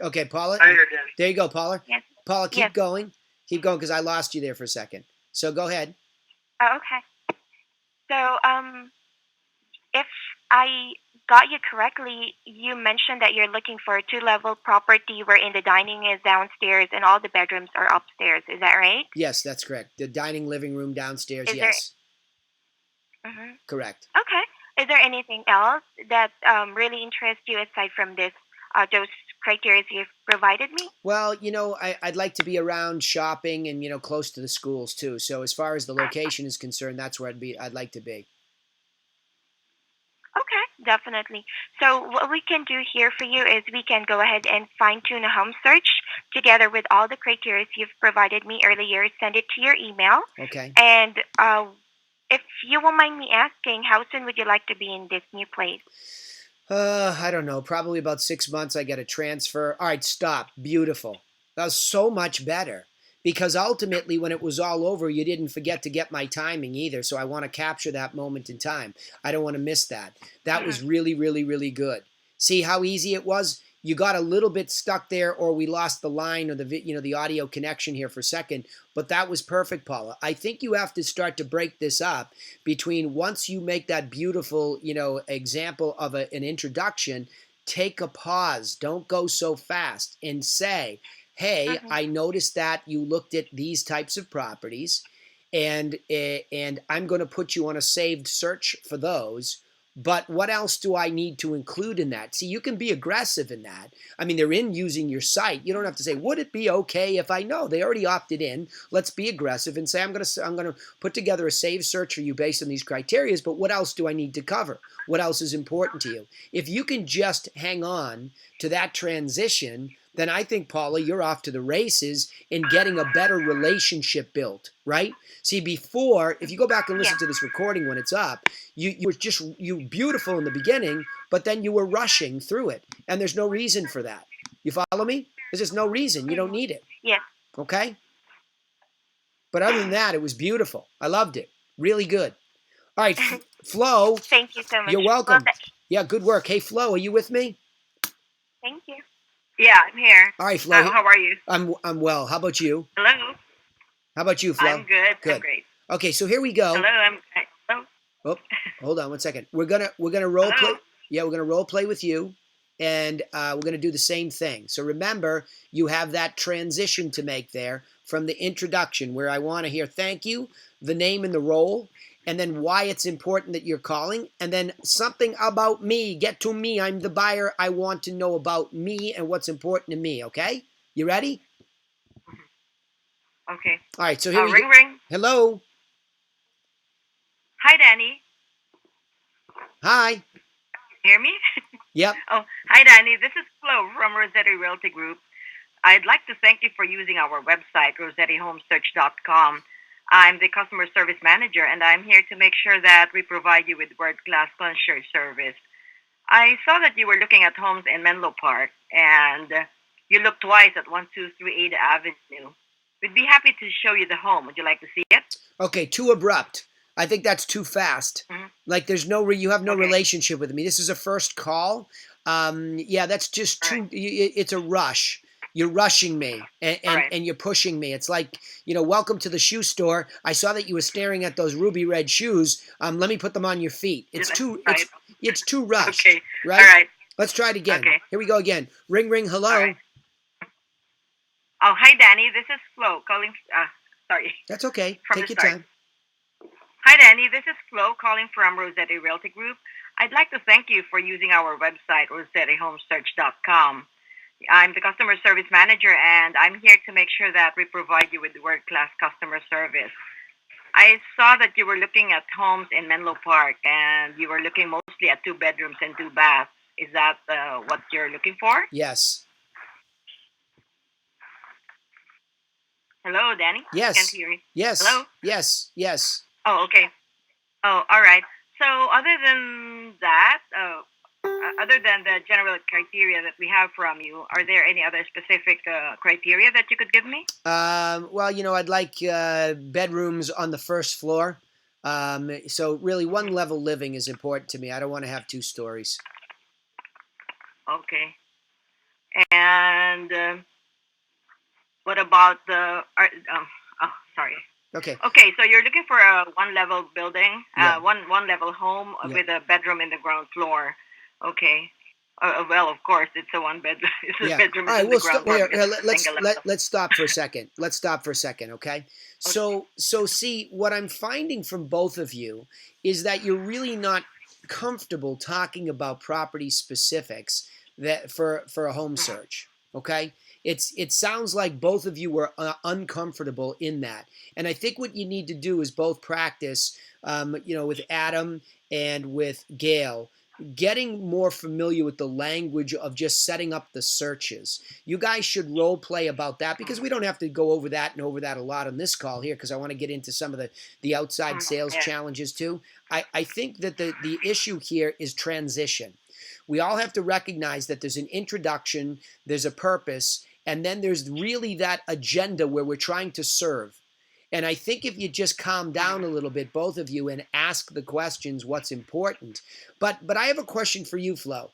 S1: Okay, Paula.
S4: I hear Danny.
S1: There you go, Paula.
S5: Yes.
S1: Paula, keep
S5: Yes.
S1: going. Keep going because I lost you there for a second. So go ahead.
S5: Oh, okay. So, if I got you correctly, you mentioned that you're looking for a 2-level property wherein the dining is downstairs and all the bedrooms are upstairs. Is that right?
S1: Yes, that's correct. The dining living room downstairs,
S5: Is
S1: yes.
S5: Mm-hmm.
S1: Correct.
S5: Okay. Is there anything else that really interests you aside from those criteria you've provided me?
S1: Well, I'd like to be around shopping and, close to the schools too. So as far as the location is concerned, that's where I'd like to be.
S5: Okay, definitely. So what we can do here for you is we can go ahead and fine tune a home search together with all the criteria you've provided me earlier. Send it to your email.
S1: Okay.
S5: And if you won't mind me asking, how soon would you like to be in this new place?
S1: I don't know. Probably about 6 months. I get a transfer. All right, stop. Beautiful. That was so much better. Because ultimately, when it was all over, you didn't forget to get my timing either. So I want to capture that moment in time. I don't want to miss that. That was really, really, really good. See how easy it was? You got a little bit stuck there, or we lost the line or the audio connection here for a second. But that was perfect, Paula. I think you have to start to break this up between once you make that beautiful, example of an introduction, take a pause. Don't go so fast and say, hey, I noticed that you looked at these types of properties, and I'm going to put you on a saved search for those. But what else do I need to include in that? See, you can be aggressive in that. I mean, they're in using your site. You don't have to say, would it be okay if I know? They already opted in. Let's be aggressive and say, I'm going to put together a saved search for you based on these criteria, but what else do I need to cover? What else is important to you? If you can just hang on to that transition, then I think, Paula, you're off to the races in getting a better relationship built, right? See, before, if you go back and listen to this recording when it's up, you were beautiful in the beginning, but then you were rushing through it, and there's no reason for that. You follow me? There's just no reason. You don't need it.
S5: Yeah.
S1: Okay? But other than that, it was beautiful. I loved it. Really good. All right, Flo.
S5: Thank you so much.
S1: You're welcome.
S5: Well,
S1: Yeah, good work. Hey, Flo, are you with me?
S5: thank you.
S6: Yeah, I'm here.
S1: All right, Flo.
S6: How are you?
S1: I'm well. How about you?
S6: Hello.
S1: How about you, Flo?
S6: I'm good.
S1: Good.
S6: I'm great.
S1: Okay, so here we go.
S6: Hello. Hello.
S1: Oh, hold on one second. We're gonna role play.
S6: Hello?
S1: Yeah, we're gonna role play with you, and we're going to do the same thing. So remember, you have that transition to make there from the introduction where I want to hear thank you, the name and the role, and then why it's important that you're calling, and then something about me. Get to me. I'm the buyer. I want to know about me and what's important to me, okay? You ready?
S6: Okay.
S1: All right, so here we
S6: ring,
S1: go.
S6: ring.
S1: Hello.
S6: Hi, Danny.
S1: Hi.
S6: Hear me?
S1: Yep.
S6: Oh, hi, Danny. This is Flo from Rossetti Realty Group. I'd like to thank you for using our website, rossettihomesearch.com. I'm the customer service manager, and I'm here to make sure that we provide you with world-class concierge service. I saw that you were looking at homes in Menlo Park, and you looked twice at 1238 Avenue. We'd be happy to show you the home. Would you like to see it?
S1: Okay, too abrupt. I think that's too fast.
S6: Mm-hmm.
S1: Like you have no
S6: Okay.
S1: relationship with me. This is a first call. Yeah, that's just too.
S6: Right.
S1: It's a rush. You're rushing me, and
S6: Right.
S1: and you're pushing me. It's like, welcome to the shoe store. I saw that you were staring at those ruby red shoes. Let me put them on your feet. It's too.
S6: Right.
S1: It's too rushed.
S6: Okay.
S1: Right.
S6: All right.
S1: Let's try it again.
S6: Okay.
S1: Here we go again. Ring, ring. Hello.
S6: All right. Oh, hi, Danny. This is Flo calling. Sorry.
S1: That's okay.
S6: From
S1: Take
S6: the
S1: your
S6: start.
S1: time.
S6: Hi, Danny. This is Flo calling from Rossetti Realty Group. I'd like to thank you for using our website, rossettihomesearch.com. I'm the customer service manager, and I'm here to make sure that we provide you with world-class customer service. I saw that you were looking at homes in Menlo Park, and you were looking mostly at 2 bedrooms and 2 baths. Is that what you're looking for?
S1: Yes.
S6: Hello, Danny?
S1: Yes.
S6: Can't hear you.
S1: Yes.
S6: Hello?
S1: Yes. Yes.
S6: Oh, okay. Oh, all right. So other than that, other than the general criteria that we have from you, are there any other specific criteria that you could give me?
S1: Well, I'd like bedrooms on the first floor. So really, one level living is important to me. I don't want to have 2 stories.
S6: Okay. And what about the? Sorry.
S1: Okay.
S6: Okay, so you're looking for a 1-level building,
S1: Yeah.
S6: one level home
S1: Yeah.
S6: with a bedroom in the ground floor. Okay. Well, of course, it's a 1 bedroom. It's a
S1: Yeah.
S6: bedroom
S1: All right.
S6: in the
S1: We'll
S6: ground
S1: stop
S6: floor.
S1: here.
S6: because it's a single level.
S1: Let's stop for a second. Let's stop for a second. Okay. So see, what I'm finding from both of you is that you're really not comfortable talking about property specifics that for a home search. Okay. It sounds like both of you were uncomfortable in that, and I think what you need to do is both practice, with Adam and with Gail, getting more familiar with the language of just setting up the searches. You guys should role play about that, because we don't have to go over that and over that a lot on this call here, because I want to get into some of the outside sales
S6: Yeah.
S1: challenges too. I think that the issue here is transition. We all have to recognize that there's an introduction, there's a purpose, and then there's really that agenda where we're trying to serve. And I think if you just calm down a little bit, both of you, and ask the questions, what's important. But I have a question for you, Flo.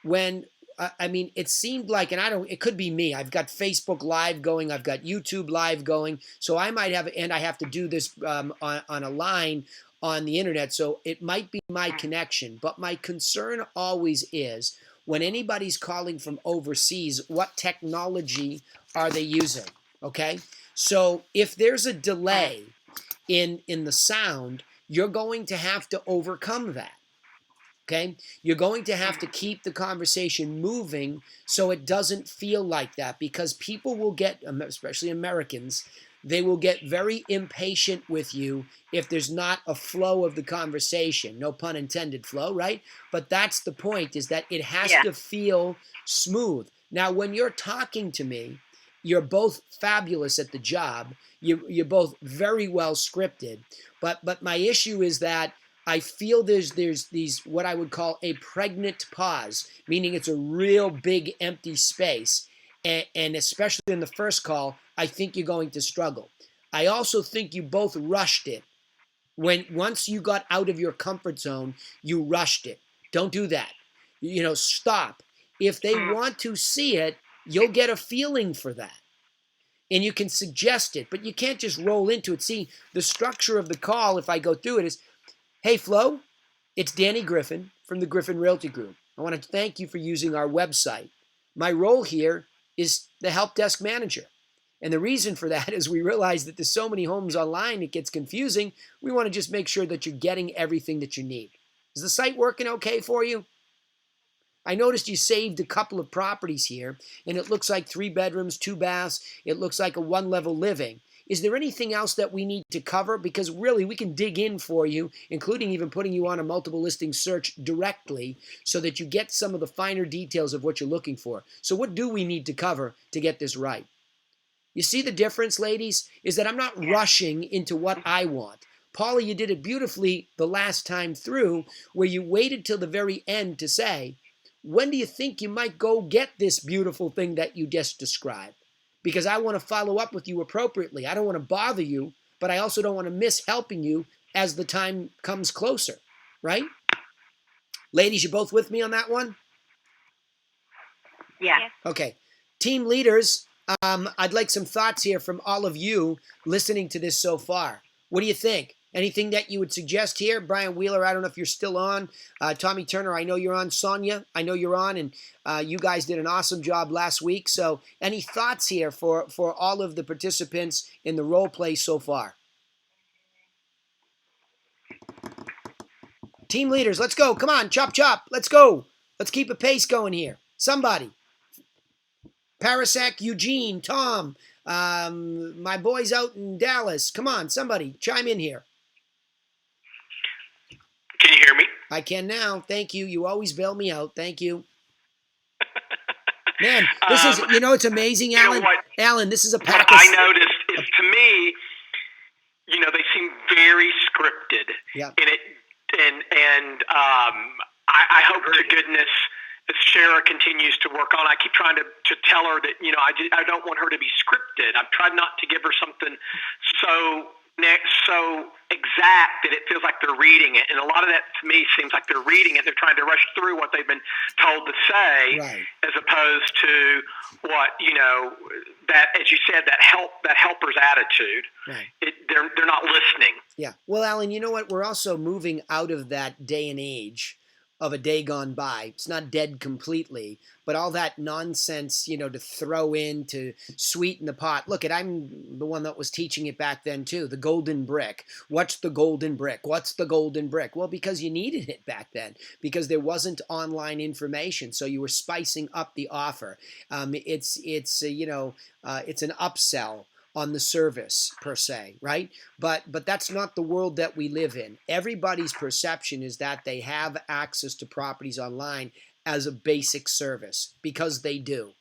S1: When it seemed like, and it could be me. I've got Facebook Live going, I've got YouTube Live going, so I might have, and I have to do this on a line on the internet, so it might be my connection. But my concern always is, when anybody's calling from overseas, what technology are they using? Okay? So if there's a delay in the sound, you're going to have to overcome that. Okay? You're going to have to keep the conversation moving so it doesn't feel like that, because people will get, especially Americans, they will get very impatient with you if there's not a flow of the conversation. No pun intended, Flo, right? But that's the point, is that it has to feel smooth. Now, when you're talking to me, you're both fabulous at the job. You're both very well scripted. But my issue is that I feel there's these, what I would call a pregnant pause, meaning it's a real big empty space. And especially in the first call, I think you're going to struggle. I also think you both rushed it. Once you got out of your comfort zone, you rushed it. Don't do that. Stop. If they want to see it, you'll get a feeling for that. And you can suggest it, but you can't just roll into it. See, the structure of the call, if I go through it, is, hey, Flo, it's Danny Griffin from the Griffin Realty Group. I want to thank you for using our website. My role here is the help desk manager. And the reason for that is we realize that there's so many homes online, it gets confusing. We want to just make sure that you're getting everything that you need. Is the site working okay for you? I noticed you saved a couple of properties here, and it looks like 3 bedrooms, 2 baths. It looks like a 1-level living. Is there anything else that we need to cover? Because really, we can dig in for you, including even putting you on a multiple listing search directly so that you get some of the finer details of what you're looking for. So what do we need to cover to get this right? You see the difference, ladies, is that I'm not rushing into what I want. Paula, you did it beautifully the last time through, where you waited till the very end to say, when do you think you might go get this beautiful thing that you just described? Because I want to follow up with you appropriately. I don't want to bother you, but I also don't want to miss helping you as the time comes closer, right? Ladies, you both with me on that one?
S6: Yeah.
S5: Yes.
S1: Okay. Team leaders, I'd like some thoughts here from all of you listening to this so far. What do you think? Anything that you would suggest here? Brian Wheeler, I don't know if you're still on. Tommy Turner, I know you're on. Sonia, I know you're on. And you guys did an awesome job last week. So any thoughts here for all of the participants in the role play so far? Team leaders, let's go. Come on, chop, chop. Let's go. Let's keep a pace going here. Somebody. Parasak, Eugene, Tom, my boys out in Dallas. Come on, somebody, chime in here.
S7: Can you hear me?
S1: I can now. Thank you. You always bail me out. Thank you. Man, this is, it's amazing, Alan. Alan, this is a pack
S7: What I noticed is, to me, they seem very scripted.
S1: Yeah.
S7: I hope to goodness that Shara continues to work on. I keep trying to tell her that, I don't want her to be scripted. I've tried not to give her something so exact that it feels like they're reading it. And a lot of that, to me, seems like they're reading it. They're trying to rush through what they've been told to say,
S1: right,
S7: as opposed to what, that, as you said, that helper's attitude.
S1: Right.
S7: They're not listening.
S1: Yeah. Well, Alan, you know what? We're also moving out of that day and age of a day gone by. It's not dead completely, but all that nonsense, to throw in to sweeten the pot. Look, I'm the one that was teaching it back then too. The golden brick. What's the golden brick? What's the golden brick? Well, because you needed it back then, because there wasn't online information, so you were spicing up the offer. It's an upsell on the service per se, right? But that's not the world that we live in. Everybody's perception is that they have access to properties online as a basic service, because they do.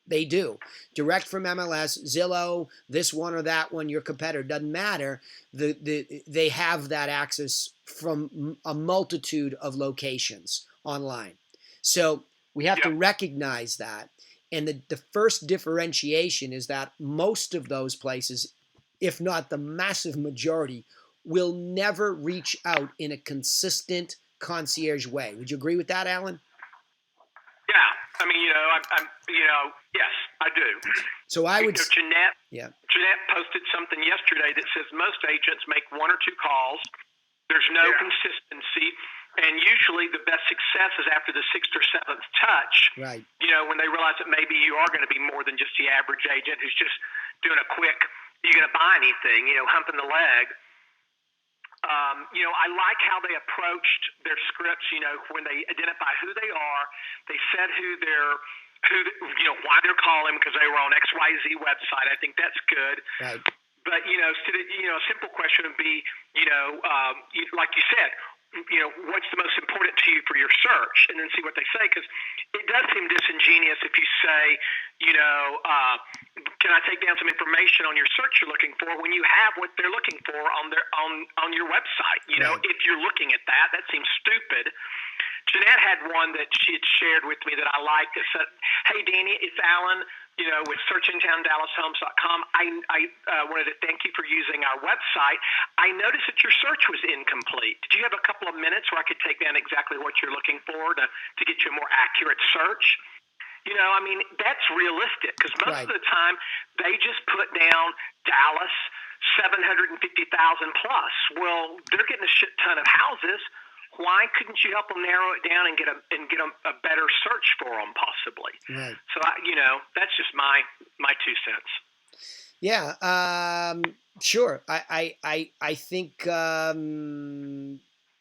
S1: They do. Direct from MLS, Zillow, this one or that one, your competitor, doesn't matter. They have that access from a multitude of locations online. So we have to recognize that. And the first differentiation is that most of those places, if not the massive majority, will never reach out in a consistent concierge way. Would you agree with that, Alan?
S7: Yeah. I mean, yes, I do.
S1: So I would...
S7: Jeanette posted something yesterday that says most agents make 1 or 2 calls. There's no consistency. And usually the best success is after the 6th or 7th touch.
S1: Right.
S7: When they realize that maybe you are going to be more than just the average agent who's just doing a quick, you're going to buy anything, humping the leg. I like how they approached their scripts, when they identify who they are, they said why they're calling, because they were on XYZ website. I think that's good.
S1: Right.
S7: But, instead of, a simple question would be, like you said, what's the most important to you for your search, and then see what they say, because it does seem disingenuous if you say, can I take down some information on your search you're looking for, when you have what they're looking for on your website.
S1: Right.
S7: If you're looking at that seems stupid. Jeanette had one that she had shared with me that I liked that said, "Hey, Danny, it's Alan, with searchingtowndallashomes.com. I wanted to thank you for using our website. I noticed that your search was incomplete. Did you have a couple of minutes where I could take down exactly what you're looking for to get you a more accurate search?" That's realistic, because most of the time they just put down Dallas 750,000 plus. Well, they're getting a shit ton of houses. why couldn't you help them narrow it down and get a better search for them possibly?
S1: Right.
S7: So that's just my 2 cents.
S1: Yeah, sure. I think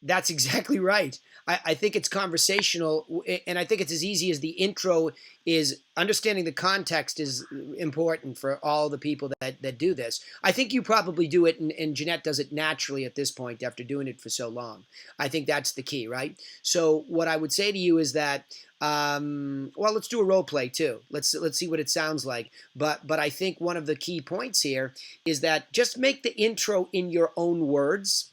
S1: that's exactly right. I think it's conversational, and I think it's as easy as the intro is. Understanding the context is important for all the people that do this. I think you probably do it, and Jeanette does it naturally at this point after doing it for so long. I think that's the key, right? So what I would say to you is that, well, let's do a role play too. Let's see what it sounds like. But I think one of the key points here is that just make the intro in your own words.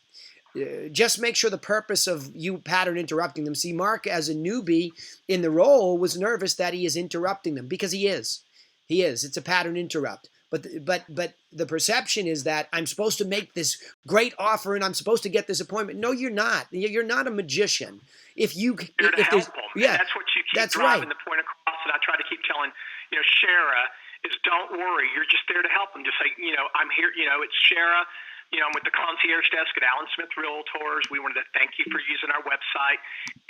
S1: Just make sure the purpose of you pattern interrupting them. See, Mark, as a newbie in the role, was nervous that he is interrupting them because he is. He is. It's a pattern interrupt. But the perception is that I'm supposed to make this great offer and I'm supposed to get this appointment. No, you're not. You're not a magician. If you
S7: You're to help them.
S1: Yeah,
S7: and that's what you keep
S1: that's
S7: driving
S1: right.
S7: the point across. And I try to keep telling Shara is don't worry. You're just there to help them. Just say I'm here. It's Shara. I'm with the concierge desk at Allen Smith Realtors. We wanted to thank you for using our website.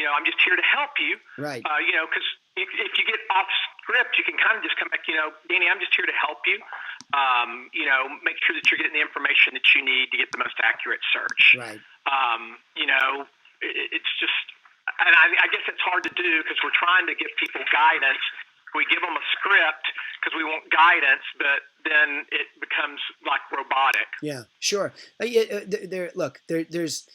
S7: I'm just here to help you.
S1: Right.
S7: Because if you get off script, you can kind of just come back, Danny, I'm just here to help you. Make sure that you're getting the information that you need to get the most accurate search.
S1: Right.
S7: It's just, and I guess it's hard to do because we're trying to give people guidance. We give them a script because we want guidance, but then it becomes like robotic.
S1: Yeah, sure. There's.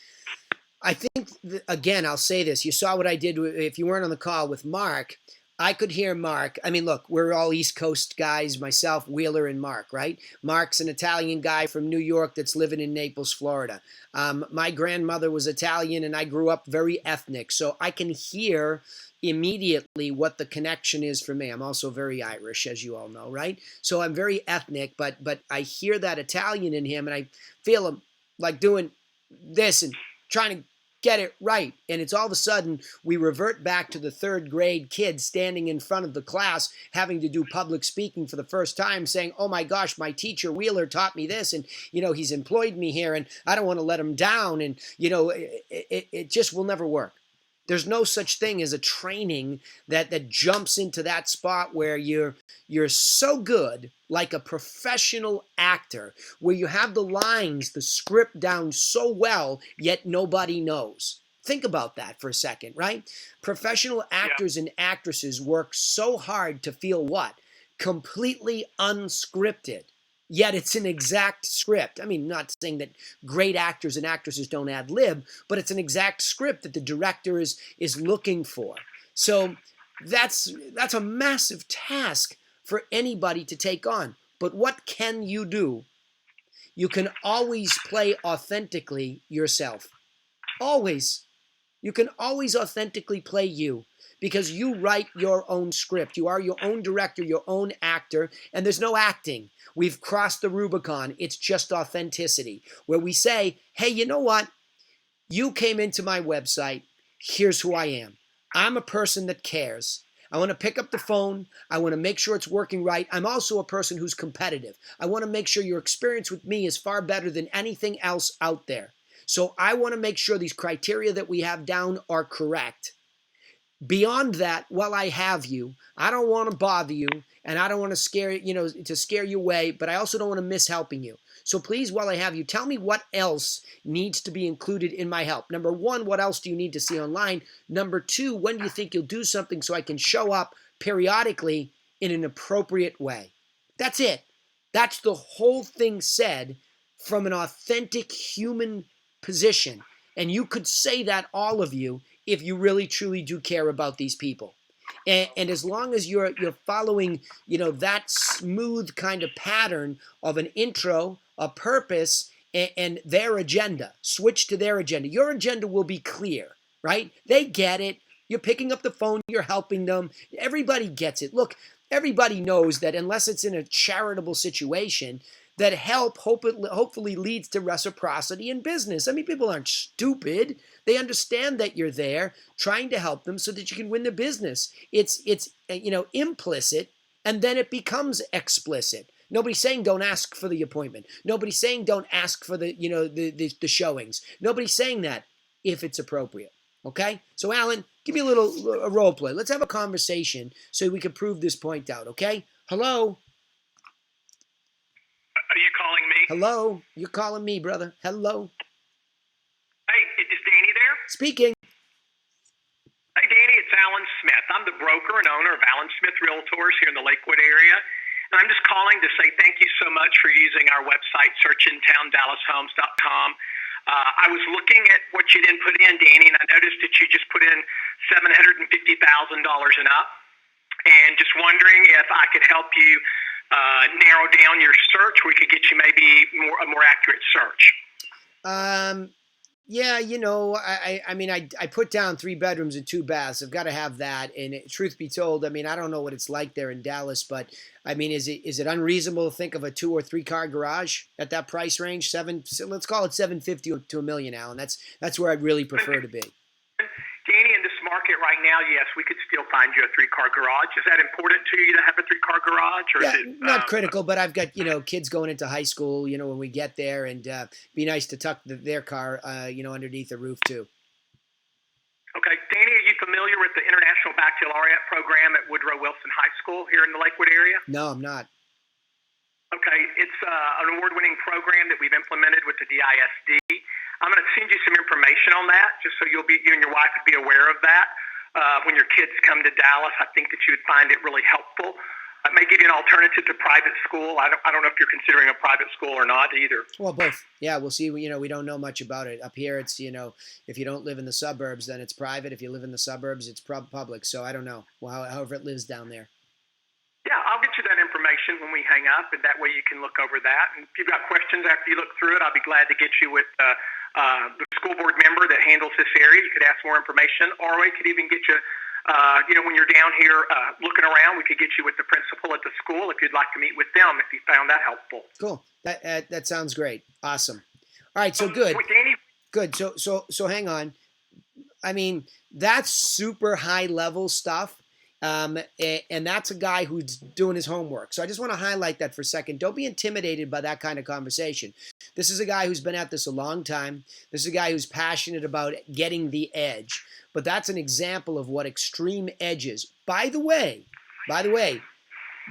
S1: I think again, I'll say this. You saw what I did if you weren't on the call with Mark. I could hear Mark. I mean, look, we're all East Coast guys, myself, Wheeler, and Mark, right? Mark's an Italian guy from New York that's living in Naples, Florida. My grandmother was Italian, and I grew up very ethnic, so I can hear immediately what the connection is for me. I'm also very Irish, as you all know, right? So I'm very ethnic, but I hear that Italian in him, and I feel him like doing this and trying to get it right. And it's all of a sudden we revert back to the third grade kid standing in front of the class having to do public speaking for the first time saying, oh my gosh, my teacher Wheeler taught me this, and he's employed me here and I don't want to let him down, and it just will never work. There's no such thing as a training that jumps into that spot where you're so good, like a professional actor, where you have the lines, the script down so well, yet nobody knows. Think about that for a second, right? Professional actors and actresses work so hard to feel what? Completely unscripted. Yet it's an exact script. I mean, not saying that great actors and actresses don't ad lib, but it's an exact script that the director is looking for. So that's a massive task for anybody to take on. But what can you do? You can always play authentically yourself. Always. You can always authentically play you, because you write your own script. You are your own director, your own actor, and there's no acting. We've crossed the Rubicon. It's just authenticity, where we say, hey, you know what? You came into my website. Here's who I am. I'm a person that cares. I want to pick up the phone. I want to make sure it's working right. I'm also a person who's competitive. I want to make sure your experience with me is far better than anything else out there. So I want to make sure these criteria that we have down are correct. Beyond that, while I have you, I don't want to bother you, and I don't want to scare you away, but I also don't want to miss helping you. So please, while I have you, tell me what else needs to be included in my help. Number one, what else do you need to see online? Number two, when do you think you'll do something so I can show up periodically in an appropriate way? That's it. That's the whole thing said from an authentic human position. And you could say that, all of you, if you really truly do care about these people. And as long as you're following, that smooth kind of pattern of an intro, a purpose, and their agenda, switch to their agenda. Your agenda will be clear, right? They get it. You're picking up the phone. You're helping them. Everybody gets it. Look, everybody knows that unless it's in a charitable situation, that help hopefully leads to reciprocity in business. I mean, people aren't stupid. They understand that you're there trying to help them so that you can win the business. It's implicit, and then it becomes explicit. Nobody's saying don't ask for the appointment. Nobody's saying don't ask for the showings. Nobody's saying that if it's appropriate. Okay? So, Alan, give me a role play. Let's have a conversation so we can prove this point out, okay? Hello?
S7: Are you calling me?
S1: Hello? You're calling me, brother. Hello?
S7: Hey, is Danny there?
S1: Speaking.
S7: Hey, Danny, it's Alan Smith. I'm the broker and owner of Alan Smith Realtors here in the Lakewood area. And I'm just calling to say thank you so much for using our website, searchintowndallashomes.com. I was looking at what you didn't put in, Danny, and I noticed that you just put in $750,000 and up. And just wondering if I could help you narrow down your search. We could get you maybe a more accurate search.
S1: Yeah, I put down 3 bedrooms and 2 baths. I've got to have that. And truth be told, I don't know what it's like there in Dallas, but is it unreasonable to think of a 2 or 3 car garage at that price range? Let's call it 750 to $1 million, Alan. That's where I'd really prefer to be.
S7: Danny, in this market right now, yes, we could still find you a 3-car garage. Is that important to you to have a 3-car garage? Or
S1: yeah,
S7: is it,
S1: not critical, but I've got, kids going into high school, when we get there, and be nice to tuck their car, underneath the roof too.
S7: Okay. Danny, are you familiar with the International Baccalaureate program at Woodrow Wilson High School here in the Lakewood area?
S1: No, I'm not.
S7: Okay. It's an award-winning program that we've implemented with the DISD. I'm going to send you some information on that, just so you and your wife would be aware of that. When your kids come to Dallas, I think that you would find it really helpful. It may give you an alternative to private school. I don't know if you're considering a private school or not either.
S1: Well, both. Yeah, we'll see. We don't know much about it. Up here, it's, if you don't live in the suburbs, then it's private. If you live in the suburbs, it's public. So I don't know. Well, however it lives down there.
S7: Yeah, I'll get you that information when we hang up, and that way you can look over that. And if you've got questions after you look through it, I'll be glad to get you with the school board member that handles this area. You could ask more information, or we could even get you, when you're down here looking around, we could get you with the principal at the school if you'd like to meet with them, if you found that helpful.
S1: Cool. That sounds great. Awesome. All right, so good.
S7: Danny,
S1: good. So hang on. That's super high level stuff. And that's a guy who's doing his homework. So I just want to highlight that for a second. Don't be intimidated by that kind of conversation. This is a guy who's been at this a long time. This is a guy who's passionate about getting the edge. But that's an example of what extreme edge is. By the way,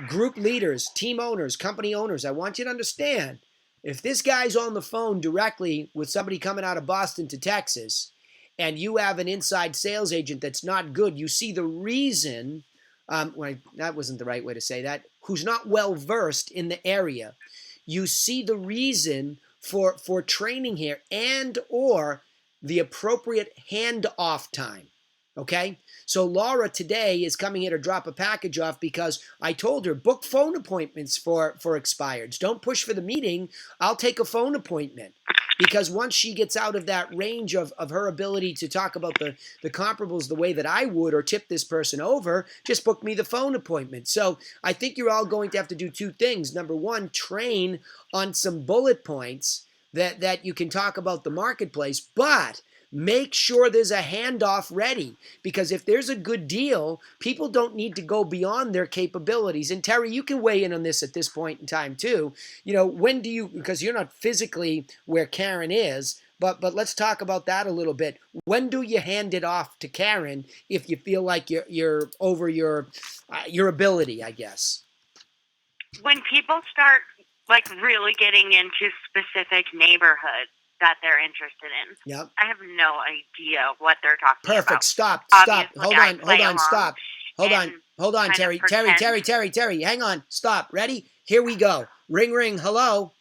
S1: group leaders, team owners, company owners, I want you to understand, if this guy's on the phone directly with somebody coming out of Boston to Texas, and you have an inside sales agent that's not good, you see the reason, that wasn't the right way to say that, who's not well versed in the area, you see the reason for training here and or the appropriate handoff time. Okay? So Laura today is coming here to drop a package off because I told her, book phone appointments for expireds. Don't push for the meeting. I'll take a phone appointment. Because once she gets out of that range of her ability to talk about the comparables the way that I would or tip this person over, just book me the phone appointment. So I think you're all going to have to do 2 things. Number 1, train on some bullet points that you can talk about the marketplace, but make sure there's a handoff ready, because if there's a good deal, people don't need to go beyond their capabilities. And Terry, you can weigh in on this at this point in time too. When do you, because you're not physically where Karen is, but let's talk about that a little bit. When do you hand it off to Karen if you feel like you're over your ability, I guess?
S8: When people start really getting into specific neighborhoods that they're interested in.
S1: Yep.
S8: I have no idea what they're talking about.
S1: Perfect. Stop.
S8: Obviously,
S1: Hold on. Stop. Hold on, Terry. Terry. Hang on. Stop. Ready? Here we go. Ring, ring. Hello.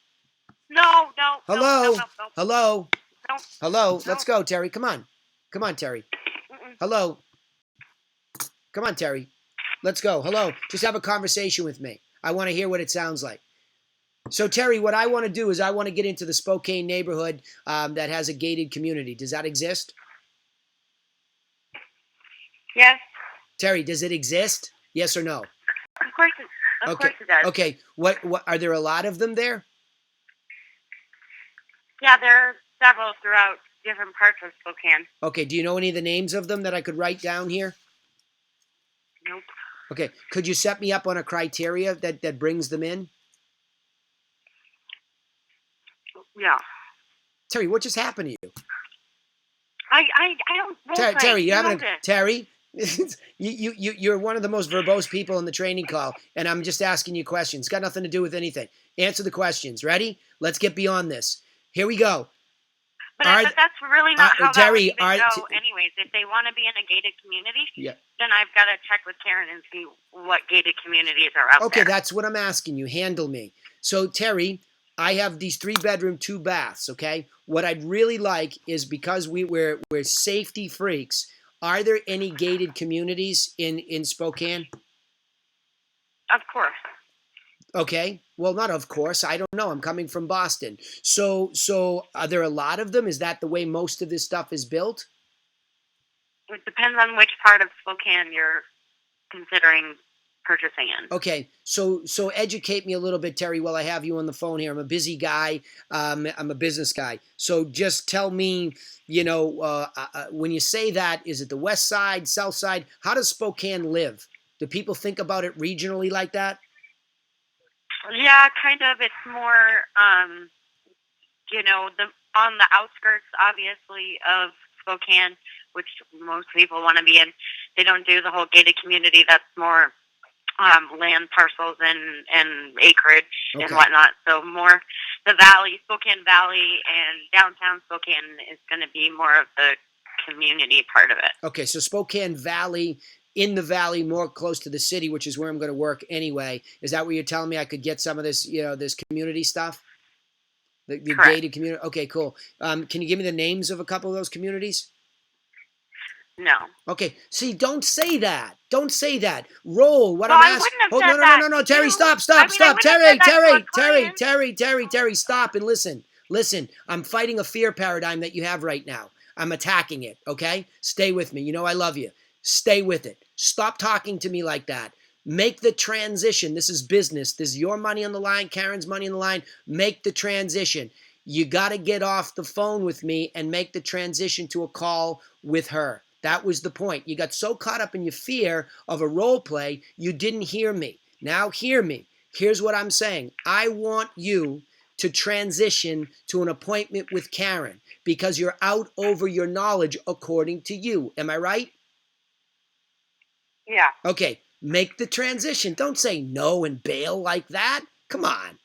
S8: No.
S1: Hello.
S8: No.
S1: Hello.
S8: No.
S1: Hello.
S8: No.
S1: Let's go, Terry. Come on, Terry.
S8: Mm-mm.
S1: Hello. Come on, Terry. Let's go. Hello. Just have a conversation with me. I want to hear what it sounds like. So, Terry, what I want to do is I want to get into the Spokane neighborhood that has a gated community. Does that exist?
S8: Yes.
S1: Terry, does it exist? Yes or no?
S8: Of course it does.
S1: Okay. What are there a lot of them there?
S8: Yeah, there are several throughout different parts of Spokane.
S1: Okay. Do you know any of the names of them that I could write down here?
S8: Nope.
S1: Okay. Could you set me up on a criteria that brings them in?
S8: Yeah.
S1: Terry, what just happened to you?
S8: I don't role play.
S1: Terry,
S8: you know this.
S1: Terry. You're one of the most verbose people in the training call, and I'm just asking you questions. It's got nothing to do with anything. Answer the questions. Ready? Let's get beyond this. Here we go.
S8: But that's really not how
S1: Terry,
S8: that would even go anyways. If they want to be in a gated community, then I've got to check with Karen and see what gated communities are out there.
S1: Okay, that's what I'm asking you. Handle me. So, Terry, I have these 3-bedroom, 2 baths, okay? What I'd really like is, because we're safety freaks, are there any gated communities in Spokane?
S8: Of course.
S1: Okay. Well, not of course. I don't know. I'm coming from Boston. So are there a lot of them? Is that the way most of this stuff is built?
S8: It depends on which part of Spokane you're considering purchasing in.
S1: Okay. So educate me a little bit, Terry, while I have you on the phone here. I'm a busy guy. I'm a business guy. So just tell me, when you say that, is it the west side, south side? How does Spokane live? Do people think about it regionally like that?
S8: Yeah, kind of. It's more, on the outskirts, obviously, of Spokane, which most people want to be in. They don't do the whole gated community. That's more land parcels and acreage and whatnot. So more the valley, Spokane Valley, and downtown Spokane is going to be more of the community part of it.
S1: Okay, so Spokane Valley, in the valley, more close to the city, which is where I'm going to work anyway. Is that where you're telling me I could get some of this, this community stuff? The gated community? Okay, cool. Can you give me the names of a couple of those communities?
S8: No.
S1: Okay. See, don't say that. Don't say that. Roll. What I'm asking. No. Terry, stop. Terry, stop and listen. Listen, I'm fighting a fear paradigm that you have right now. I'm attacking it. Okay? Stay with me. I love you. Stay with it. Stop talking to me like that. Make the transition. This is business. This is your money on the line, Karen's money on the line. Make the transition. You got to get off the phone with me and make the transition to a call with her. That was the point. You got so caught up in your fear of a role play, you didn't hear me. Now hear me. Here's what I'm saying. I want you to transition to an appointment with Karen because you're out over your knowledge according to you. Am I right?
S8: Yeah.
S1: Okay. Make the transition. Don't say no and bail like that. Come on.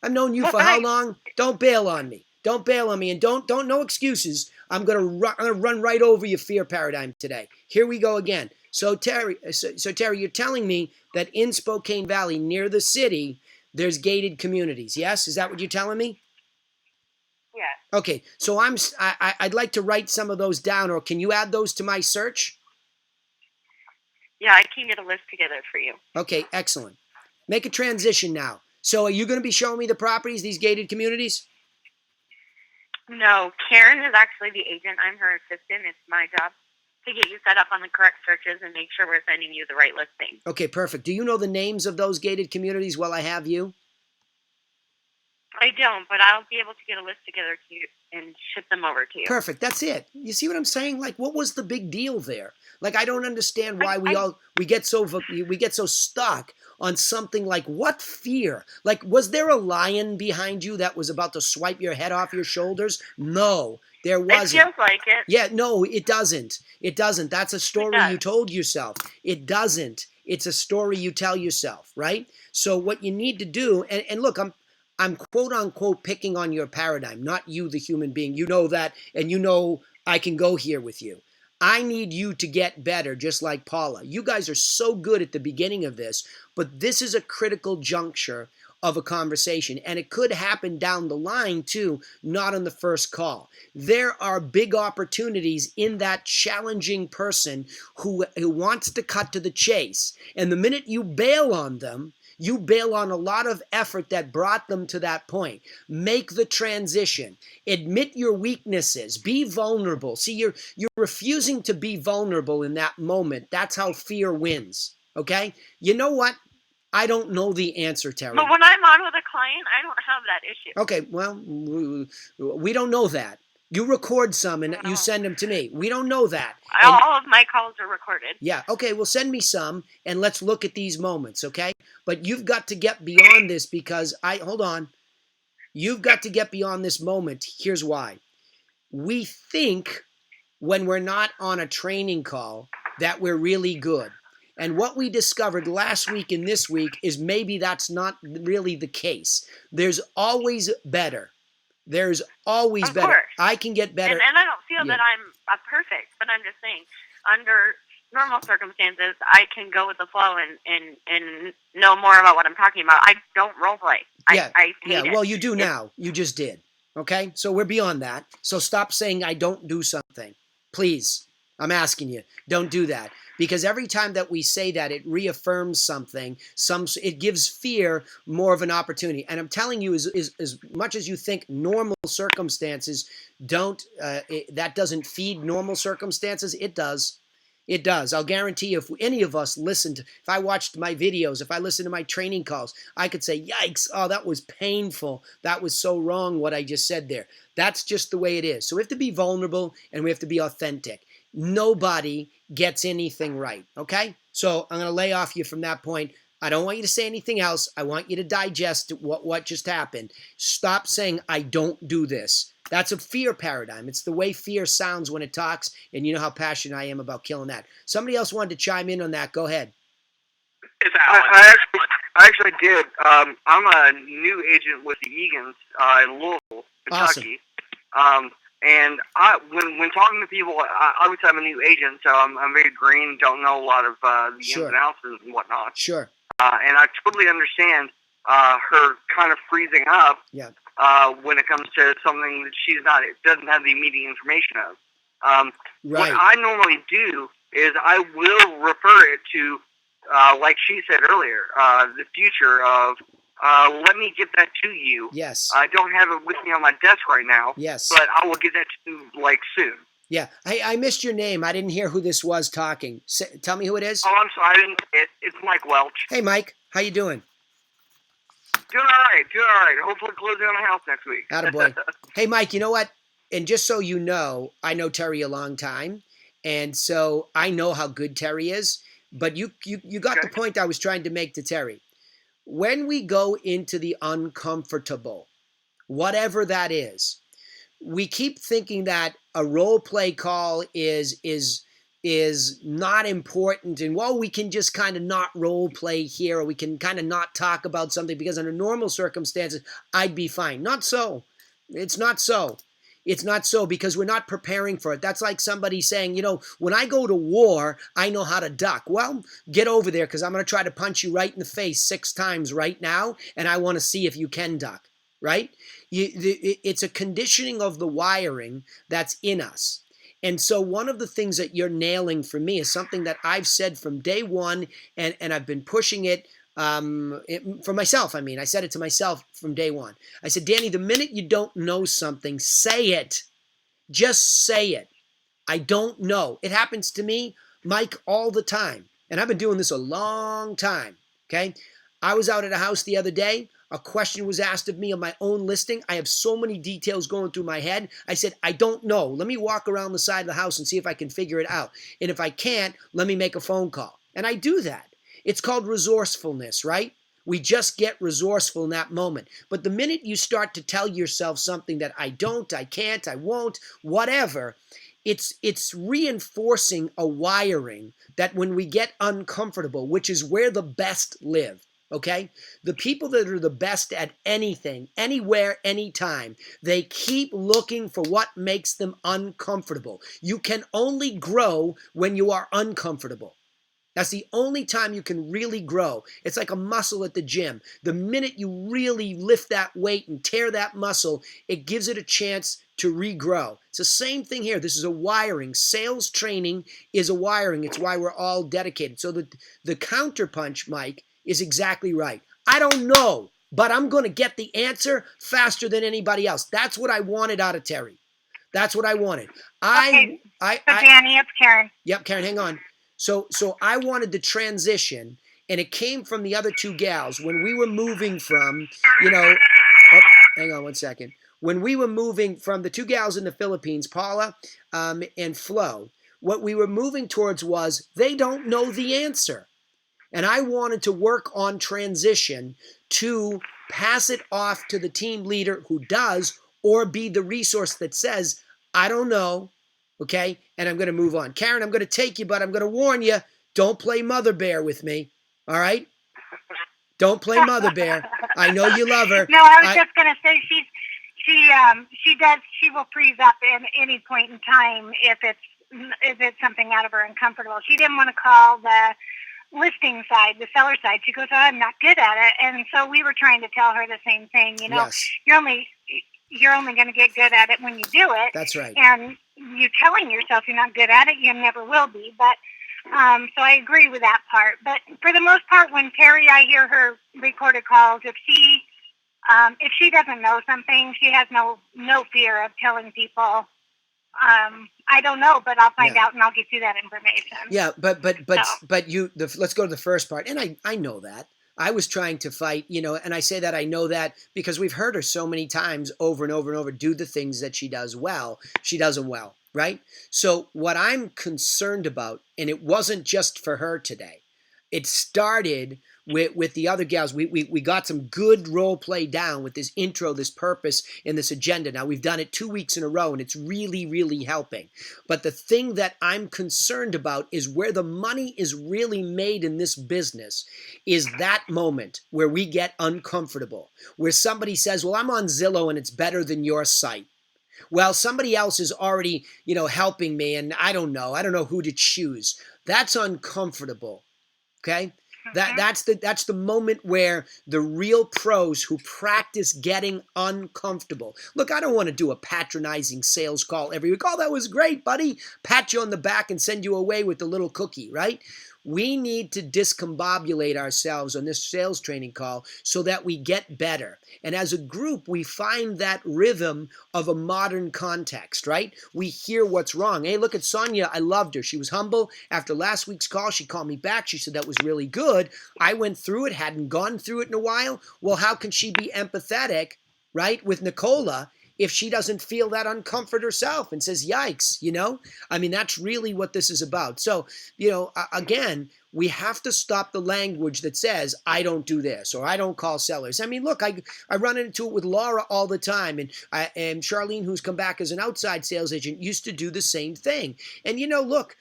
S1: I've known you for how long? Don't bail on me. Don't bail on me, and don't no excuses. I'm gonna run right over your fear paradigm today. Here we go again. So Terry, you're telling me that in Spokane Valley, near the city, there's gated communities. Yes, is that what you're telling me?
S8: Yeah.
S1: Okay. So I'd like to write some of those down, or can you add those to my search?
S8: Yeah, I can get a list together for you.
S1: Okay, excellent. Make a transition now. So are you going to be showing me the properties, these gated communities?
S8: No, Karen is actually the agent. I'm her assistant. It's my job to get you set up on the correct searches and make sure we're sending you the right listing.
S1: Okay, perfect. Do you know the names of those gated communities while I have you?
S8: I don't, but I'll be able to get a list together to you and ship them over to you.
S1: Perfect. That's it. You see what I'm saying? Like, what was the big deal there? Like, I don't understand why we get so stuck on something like what fear? Like, was there a lion behind you that was about to swipe your head off your shoulders? No, there wasn't.
S8: It feels like it.
S1: Yeah, no, it doesn't. It doesn't. That's a story you told yourself. It doesn't. It's a story you tell yourself, right? So what you need to do, and look, I'm quote unquote picking on your paradigm, not you, the human being. You know that, and you know I can go here with you. I need you to get better, just like Paula. You guys are so good at the beginning of this, but this is a critical juncture of a conversation, and it could happen down the line too, not on the first call. There are big opportunities in that challenging person who wants to cut to the chase, and the minute you bail on them, you bail on a lot of effort that brought them to that point. Make the transition. Admit your weaknesses. Be vulnerable. See, you're refusing to be vulnerable in that moment. That's how fear wins. Okay? You know what? I don't know the answer, Terry.
S8: But when I'm on with a client, I don't have that issue.
S1: Okay, well, we don't know that. You record some and you send them to me. We don't know that.
S8: All of my calls are recorded.
S1: Yeah, okay, well, send me some and let's look at these moments, okay? But you've got to get beyond this because hold on. You've got to get beyond this moment. Here's why. We think when we're not on a training call that we're really good. And what we discovered last week and this week is maybe that's not really the case. There's always better. There's always
S8: Of
S1: better.
S8: course.
S1: I can get better.
S8: And I don't feel that I'm perfect, but I'm just saying, under normal circumstances, I can go with the flow and know more about what I'm talking about. I don't role play. I hate it.
S1: Well, you do now. You just did. Okay? So we're beyond that. So stop saying I don't do something. Please. I'm asking you. Don't do that. Because every time that we say that, it reaffirms something. It gives fear more of an opportunity. And I'm telling you, as much as you think normal circumstances that doesn't feed normal circumstances, it does. It does. I'll guarantee you, if any of us listened, if I watched my videos, if I listened to my training calls, I could say, yikes, oh, that was painful. That was so wrong what I just said there. That's just the way it is. So we have to be vulnerable and we have to be authentic. Nobody gets anything right, okay? So I'm going to lay off you from that point. I don't want you to say anything else. I want you to digest what just happened. Stop saying, I don't do this. That's a fear paradigm. It's the way fear sounds when it talks, and you know how passionate I am about killing that. Somebody else wanted to chime in on that. Go ahead.
S3: It's Alan. I actually did. I'm a new agent with the Eagans in Louisville, Kentucky.
S1: Awesome.
S3: And when talking to people, obviously I'm a new agent, so I'm very green, don't know a lot of the ins and outs and whatnot.
S1: Sure.
S3: And I totally understand her kind of freezing up when it comes to something that doesn't have the immediate information of. What I normally do is I will refer it to, like she said earlier, the future of, let me get that to you.
S1: Yes.
S3: I don't have it with me on my desk right now.
S1: Yes.
S3: But I will get that to you, soon.
S1: Yeah. Hey, I missed your name. I didn't hear who this was talking. Tell me who it is.
S3: Oh, I'm sorry. I didn't say it. It's Mike Welch.
S1: Hey, Mike. How you doing?
S3: Doing all right. Hopefully closing on the house next week.
S1: Attaboy. Hey, Mike, you know what? And just so you know, I know Terry a long time. And so I know how good Terry is. But you got the point I was trying to make to Terry. When we go into the uncomfortable, whatever that is, we keep thinking that a role play call is not important, and we can just kind of not role play here, or we can kind of not talk about something because under normal circumstances I'd be fine. Not so. It's not so. It's not so, because we're not preparing for it. That's like somebody saying, when I go to war, I know how to duck. Well, get over there, because I'm going to try to punch you right in the face 6 times right now, and I want to see if you can duck, right? It's a conditioning of the wiring that's in us. And so one of the things that you're nailing for me is something that I've said from day one, and I've been pushing it for myself. I mean, I said it to myself from day one. I said, Danny, the minute you don't know something, say it. Just say it. I don't know. It happens to me, Mike, all the time. And I've been doing this a long time, okay? I was out at a house the other day. A question was asked of me on my own listing. I have so many details going through my head. I said, I don't know. Let me walk around the side of the house and see if I can figure it out. And if I can't, let me make a phone call. And I do that. It's called resourcefulness, right? We just get resourceful in that moment. But the minute you start to tell yourself something that I don't, I can't, I won't, whatever, it's reinforcing a wiring that when we get uncomfortable, which is where the best live, okay? The people that are the best at anything, anywhere, anytime, they keep looking for what makes them uncomfortable. You can only grow when you are uncomfortable. That's the only time you can really grow. It's like a muscle at the gym. The minute you really lift that weight and tear that muscle, it gives it a chance to regrow. It's the same thing here. This is a wiring. Sales training is a wiring. It's why we're all dedicated. So the counterpunch, Mike, is exactly right. I don't know, but I'm going to get the answer faster than anybody else. That's what I wanted out of Terry. That's what I wanted.
S9: Okay. So Danny, it's Karen.
S1: Yep, Karen, hang on. So I wanted the transition, and it came from the other 2 gals when we were moving from, hang on one second. When we were moving from the 2 gals in the Philippines, Paula and Flo, what we were moving towards was they don't know the answer. And I wanted to work on transition to pass it off to the team leader who does, or be the resource that says, I don't know, okay? And I'm going to move on. Karen, I'm going to take you, but I'm going to warn you, don't play mother bear with me, all right? Don't play mother bear. I know you love her.
S9: No, I was just going to say she will freeze up at any point in time if it's something out of her uncomfortable. She didn't want to call the listing side, the seller side. She goes, oh, I'm not good at it. And so we were trying to tell her the same thing.
S1: Yes.
S9: You're only going to get good at it when you do it.
S1: That's right.
S9: And you telling yourself you're not good at it, you never will be. But so I agree with that part. But for the most part, when I hear her recorded calls, if she doesn't know something, she has no fear of telling people. I don't know, but I'll find out and I'll get you that information.
S1: Yeah, but let's go to the first part. And I know that. I was trying to fight, and I say that I know that because we've heard her so many times over and over and over do the things that she does well. She does them well, right? So what I'm concerned about, and it wasn't just for her today, it started with the other gals. We got some good role play down with this intro, this purpose, and this agenda. Now, we've done it 2 weeks in a row, and it's really, really helping. But the thing that I'm concerned about is where the money is really made in this business is that moment where we get uncomfortable, where somebody says, well, I'm on Zillow, and it's better than your site. Well, somebody else is already, helping me, and I don't know who to choose. That's uncomfortable, okay? That's the moment where the real pros who practice getting uncomfortable. Look, I don't want to do a patronizing sales call every week. Oh, that was great, buddy. Pat you on the back and send you away with the little cookie, right? We need to discombobulate ourselves on this sales training call so that we get better. And as a group, we find that rhythm of a modern context, right? We hear what's wrong. Hey, look at Sonia. I loved her. She was humble. After last week's call, she called me back. She said that was really good. I went through it, hadn't gone through it in a while. Well, how can she be empathetic, right, with Nicola if she doesn't feel that uncomfort herself and says, yikes, I mean, that's really what this is about. So, again, we have to stop the language that says, I don't do this or I don't call sellers. I mean, look, I run into it with Laura all the time. And Charlene, who's come back as an outside sales agent, used to do the same thing. And, look,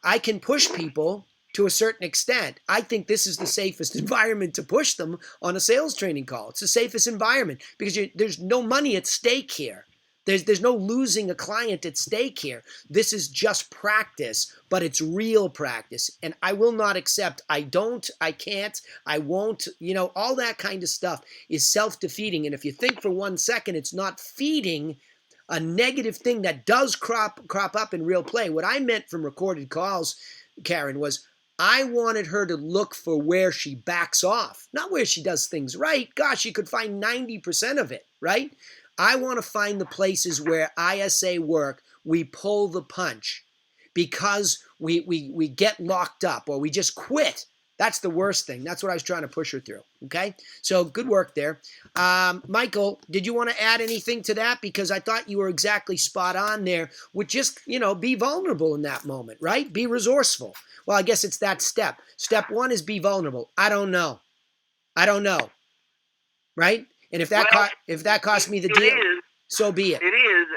S1: I can push people to a certain extent. I think this is the safest environment to push them on a sales training call. It's the safest environment because there's no money at stake here. There's no losing a client at stake here. This is just practice, but it's real practice. And I will not accept, I can't, I won't, all that kind of stuff is self-defeating. And if you think for 1 second it's not feeding a negative thing that does crop up in real play. What I meant from recorded calls, Karen, was I wanted her to look for where she backs off, not where she does things right. Gosh, you could find 90% of it, right? I want to find the places where ISA work, we pull the punch because we get locked up or we just quit. That's the worst thing. That's what I was trying to push her through, okay? So good work there. Michael, did you want to add anything to that? Because I thought you were exactly spot on there with just, be vulnerable in that moment, right? Be resourceful. Well, I guess it's that step. Step 1 is be vulnerable. I don't know, right? And if that costs me the deal, so be it.
S3: It is,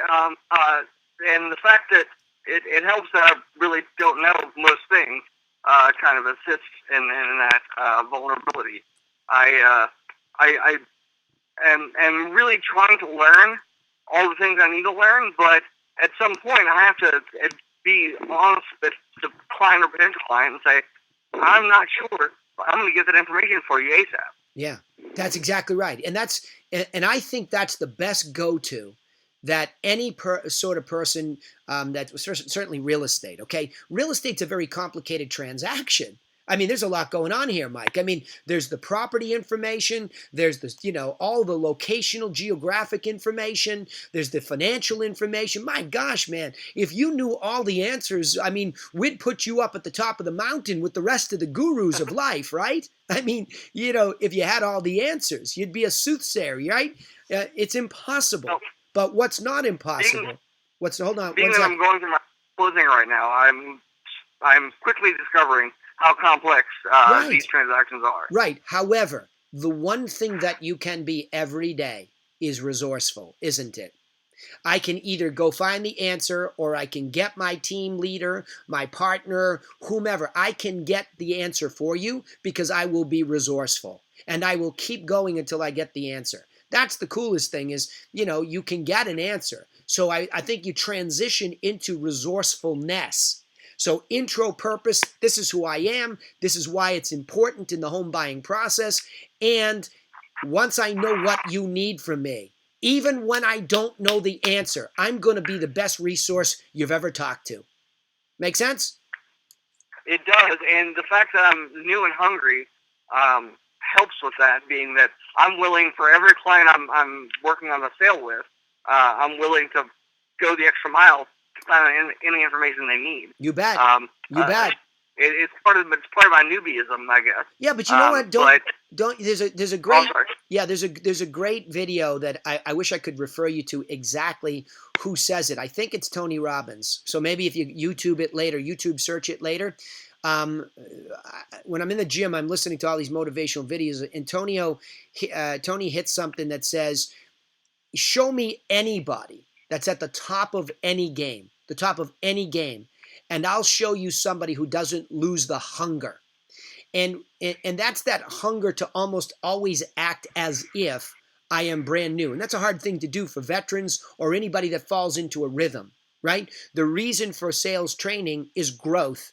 S3: and the fact that it helps that I really don't know most things kind of assists in that vulnerability. I am really trying to learn all the things I need to learn, but at some point I have to be honest with the client or potential client and say, I'm not sure. I'm going to get that information for you ASAP.
S1: Yeah, that's exactly right. And I think that's the best go-to that any sort of person, that's certainly real estate, okay? Real estate's a very complicated transaction. I mean, there's a lot going on here, Mike. I mean, there's the property information, there's the, all the locational geographic information, there's the financial information. My gosh, man, if you knew all the answers, I mean, we'd put you up at the top of the mountain with the rest of the gurus of life, right? I mean, if you had all the answers, you'd be a soothsayer, right? It's impossible. No. But what's not impossible? Hold on.
S3: Being that I'm going through my closing right now, I'm quickly discovering how complex these transactions are.
S1: Right. However, the one thing that you can be every day is resourceful, isn't it? I can either go find the answer, or I can get my team leader, my partner, whomever. I can get the answer for you because I will be resourceful, and I will keep going until I get the answer. That's the coolest thing is, you can get an answer. So I think you transition into resourcefulness. So intro purpose, this is who I am. This is why it's important in the home buying process. And once I know what you need from me, even when I don't know the answer, I'm going to be the best resource you've ever talked to. Make sense?
S3: It does, and the fact that I'm new and hungry helps with that, being that I'm willing, for every client I'm working on the sale with, I'm willing to go the extra mile to find any information they need.
S1: You bet. You bet.
S3: It's part of my newbieism, I guess.
S1: Yeah, but you know what? Don't. There's a great. Yeah, there's a great video that I wish I could refer you to exactly who says it. I think it's Tony Robbins. So maybe if you YouTube it later, YouTube search it later. When I'm in the gym, I'm listening to all these motivational videos, and Tony hits something that says, "Show me anybody that's at the top of any game, and I'll show you somebody who doesn't lose the hunger." And that's that hunger to almost always act as if I am brand new. And that's a hard thing to do for veterans or anybody that falls into a rhythm, right? The reason for sales training is growth.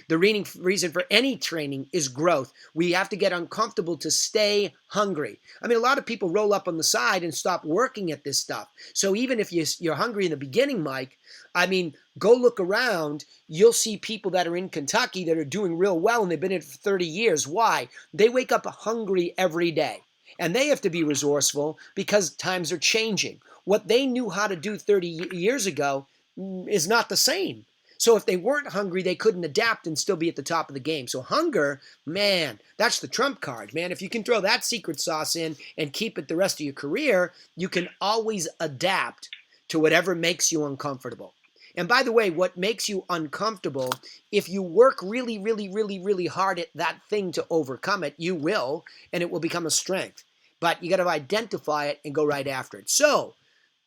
S1: The reason for any training is growth. We have to get uncomfortable to stay hungry. I mean, a lot of people roll up on the side and stop working at this stuff. So even if you're hungry in the beginning, Mike, I mean, go look around. You'll see people that are in Kentucky that are doing real well, and they've been in it for 30 years. Why? They wake up hungry every day. And they have to be resourceful because times are changing. What they knew how to do 30 years ago is not the same. So if they weren't hungry, they couldn't adapt and still be at the top of the game. So hunger, man, that's the trump card, man. If you can throw that secret sauce in and keep it the rest of your career, you can always adapt to whatever makes you uncomfortable. And by the way, what makes you uncomfortable, if you work really, really, really, really hard at that thing to overcome it, you will, and it will become a strength. But you got to identify it and go right after it. So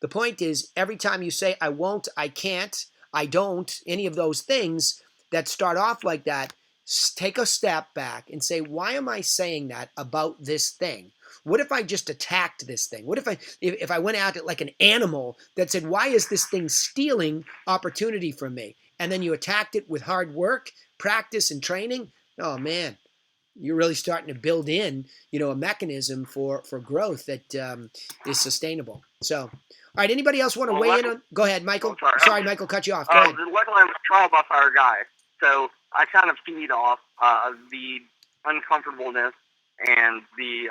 S1: the point is, every time you say, I won't, I can't, I don't, any of those things that start off like that, take a step back and say, why am I saying that about this thing? What if I just attacked this thing? What if I went at it like an animal that said, why is this thing stealing opportunity from me? And then you attacked it with hard work, practice, and training. Oh, man, you're really starting to build in, a mechanism for growth that is sustainable. So, all right, anybody else want to weigh in on? Go ahead, Michael. Sorry, Michael, cut you off. Go ahead.
S3: Luckily, I'm a trial by fire guy, so I kind of feed off the uncomfortableness and the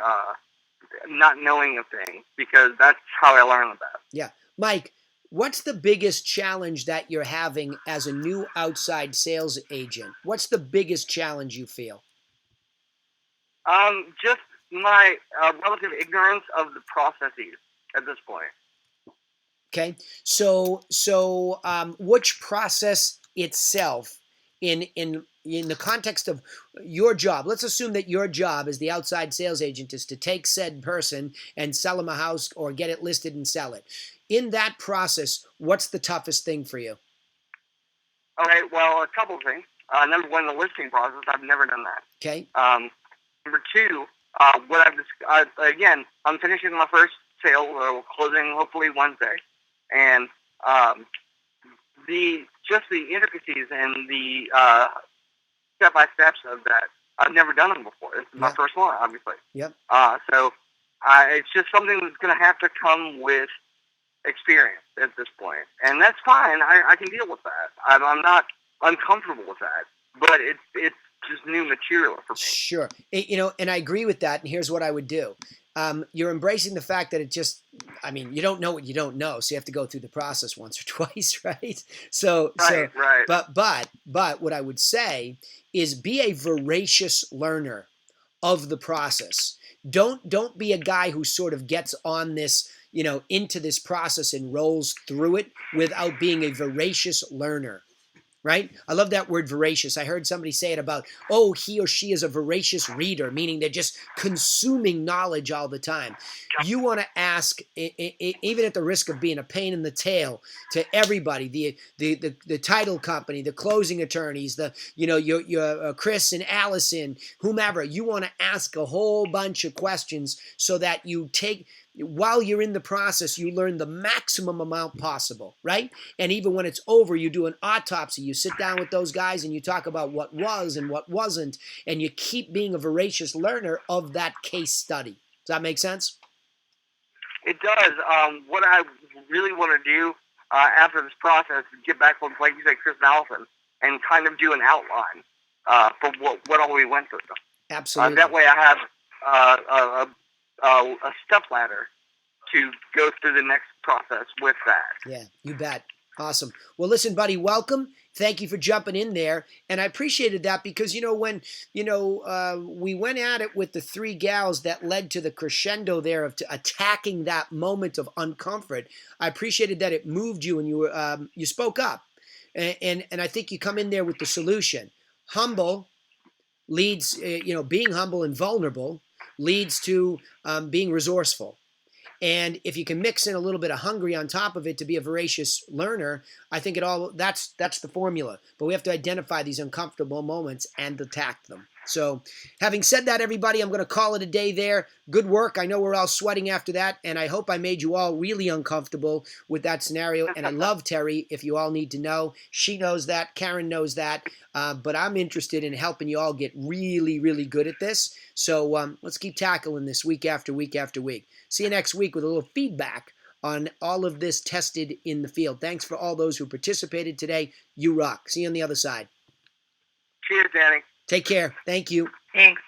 S3: not knowing a thing, because that's how I learn the best.
S1: Yeah. Mike, what's the biggest challenge that you're having as a new outside sales agent? What's the biggest challenge you feel?
S3: Just my relative ignorance of the processes at this point.
S1: Okay, so which process itself in the context of your job? Let's assume that your job as the outside sales agent is to take said person and sell them a house or get it listed and sell it. In that process, what's the toughest thing for you?
S3: Okay, well, a couple of things. Number one, the listing process. I've never done that.
S1: Okay.
S3: Number two, again, I'm finishing my first sale, closing hopefully Wednesday. And the intricacies and the step-by-steps of that, I've never done them before. This is my first one, obviously.
S1: Yep.
S3: So it's just something that's going to have to come with experience at this point. And that's fine. I can deal with that. I'm not uncomfortable with that. But it's just new material for me.
S1: Sure. And I agree with that. And here's what I would do. You're embracing the fact that you don't know what you don't know, so you have to go through the process once or twice, right?
S3: Right.
S1: But what I would say is be a voracious learner of the process. Don't be a guy who sort of gets on this, into this process and rolls through it without being a voracious learner. right? I love that word voracious. I heard somebody say it about, oh, he or she is a voracious reader, meaning they're just consuming knowledge all the time. You want to ask, even at the risk of being a pain in the tail to everybody, the title company, the closing attorneys, your Chris and Allison, whomever. You want to ask a whole bunch of questions so that you take, while you're in the process, you learn the maximum amount possible, right? And even when it's over, you do an autopsy. You sit down with those guys and you talk about what was and what wasn't, and you keep being a voracious learner of that case study. Does that make sense?
S3: It does. What I really want to do after this process is get back with, like you said, Chris and Allison, and kind of do an outline for what all we went through.
S1: Absolutely.
S3: That way I have a step ladder to go through the next process with that.
S1: Yeah, you bet. Awesome. Well, listen, buddy, welcome. Thank you for jumping in there. And I appreciated that because, when, we went at it with the three gals that led to the crescendo there of attacking that moment of uncomfort, I appreciated that it moved you and you spoke up. And I think you come in there with the solution. Humble leads, being humble and vulnerable leads to being resourceful. And if you can mix in a little bit of hungry on top of it to be a voracious learner, I think that's the formula. But we have to identify these uncomfortable moments and attack them. So having said that, everybody, I'm going to call it a day there. Good work. I know we're all sweating after that, and I hope I made you all really uncomfortable with that scenario. And I love Terry, if you all need to know. She knows that. Karen knows that. But I'm interested in helping you all get really, really good at this. So let's keep tackling this week after week after week. See you next week with a little feedback on all of this tested in the field. Thanks for all those who participated today. You rock. See you on the other side.
S3: Cheers, Danny.
S1: Take care. Thank you.
S6: Thanks.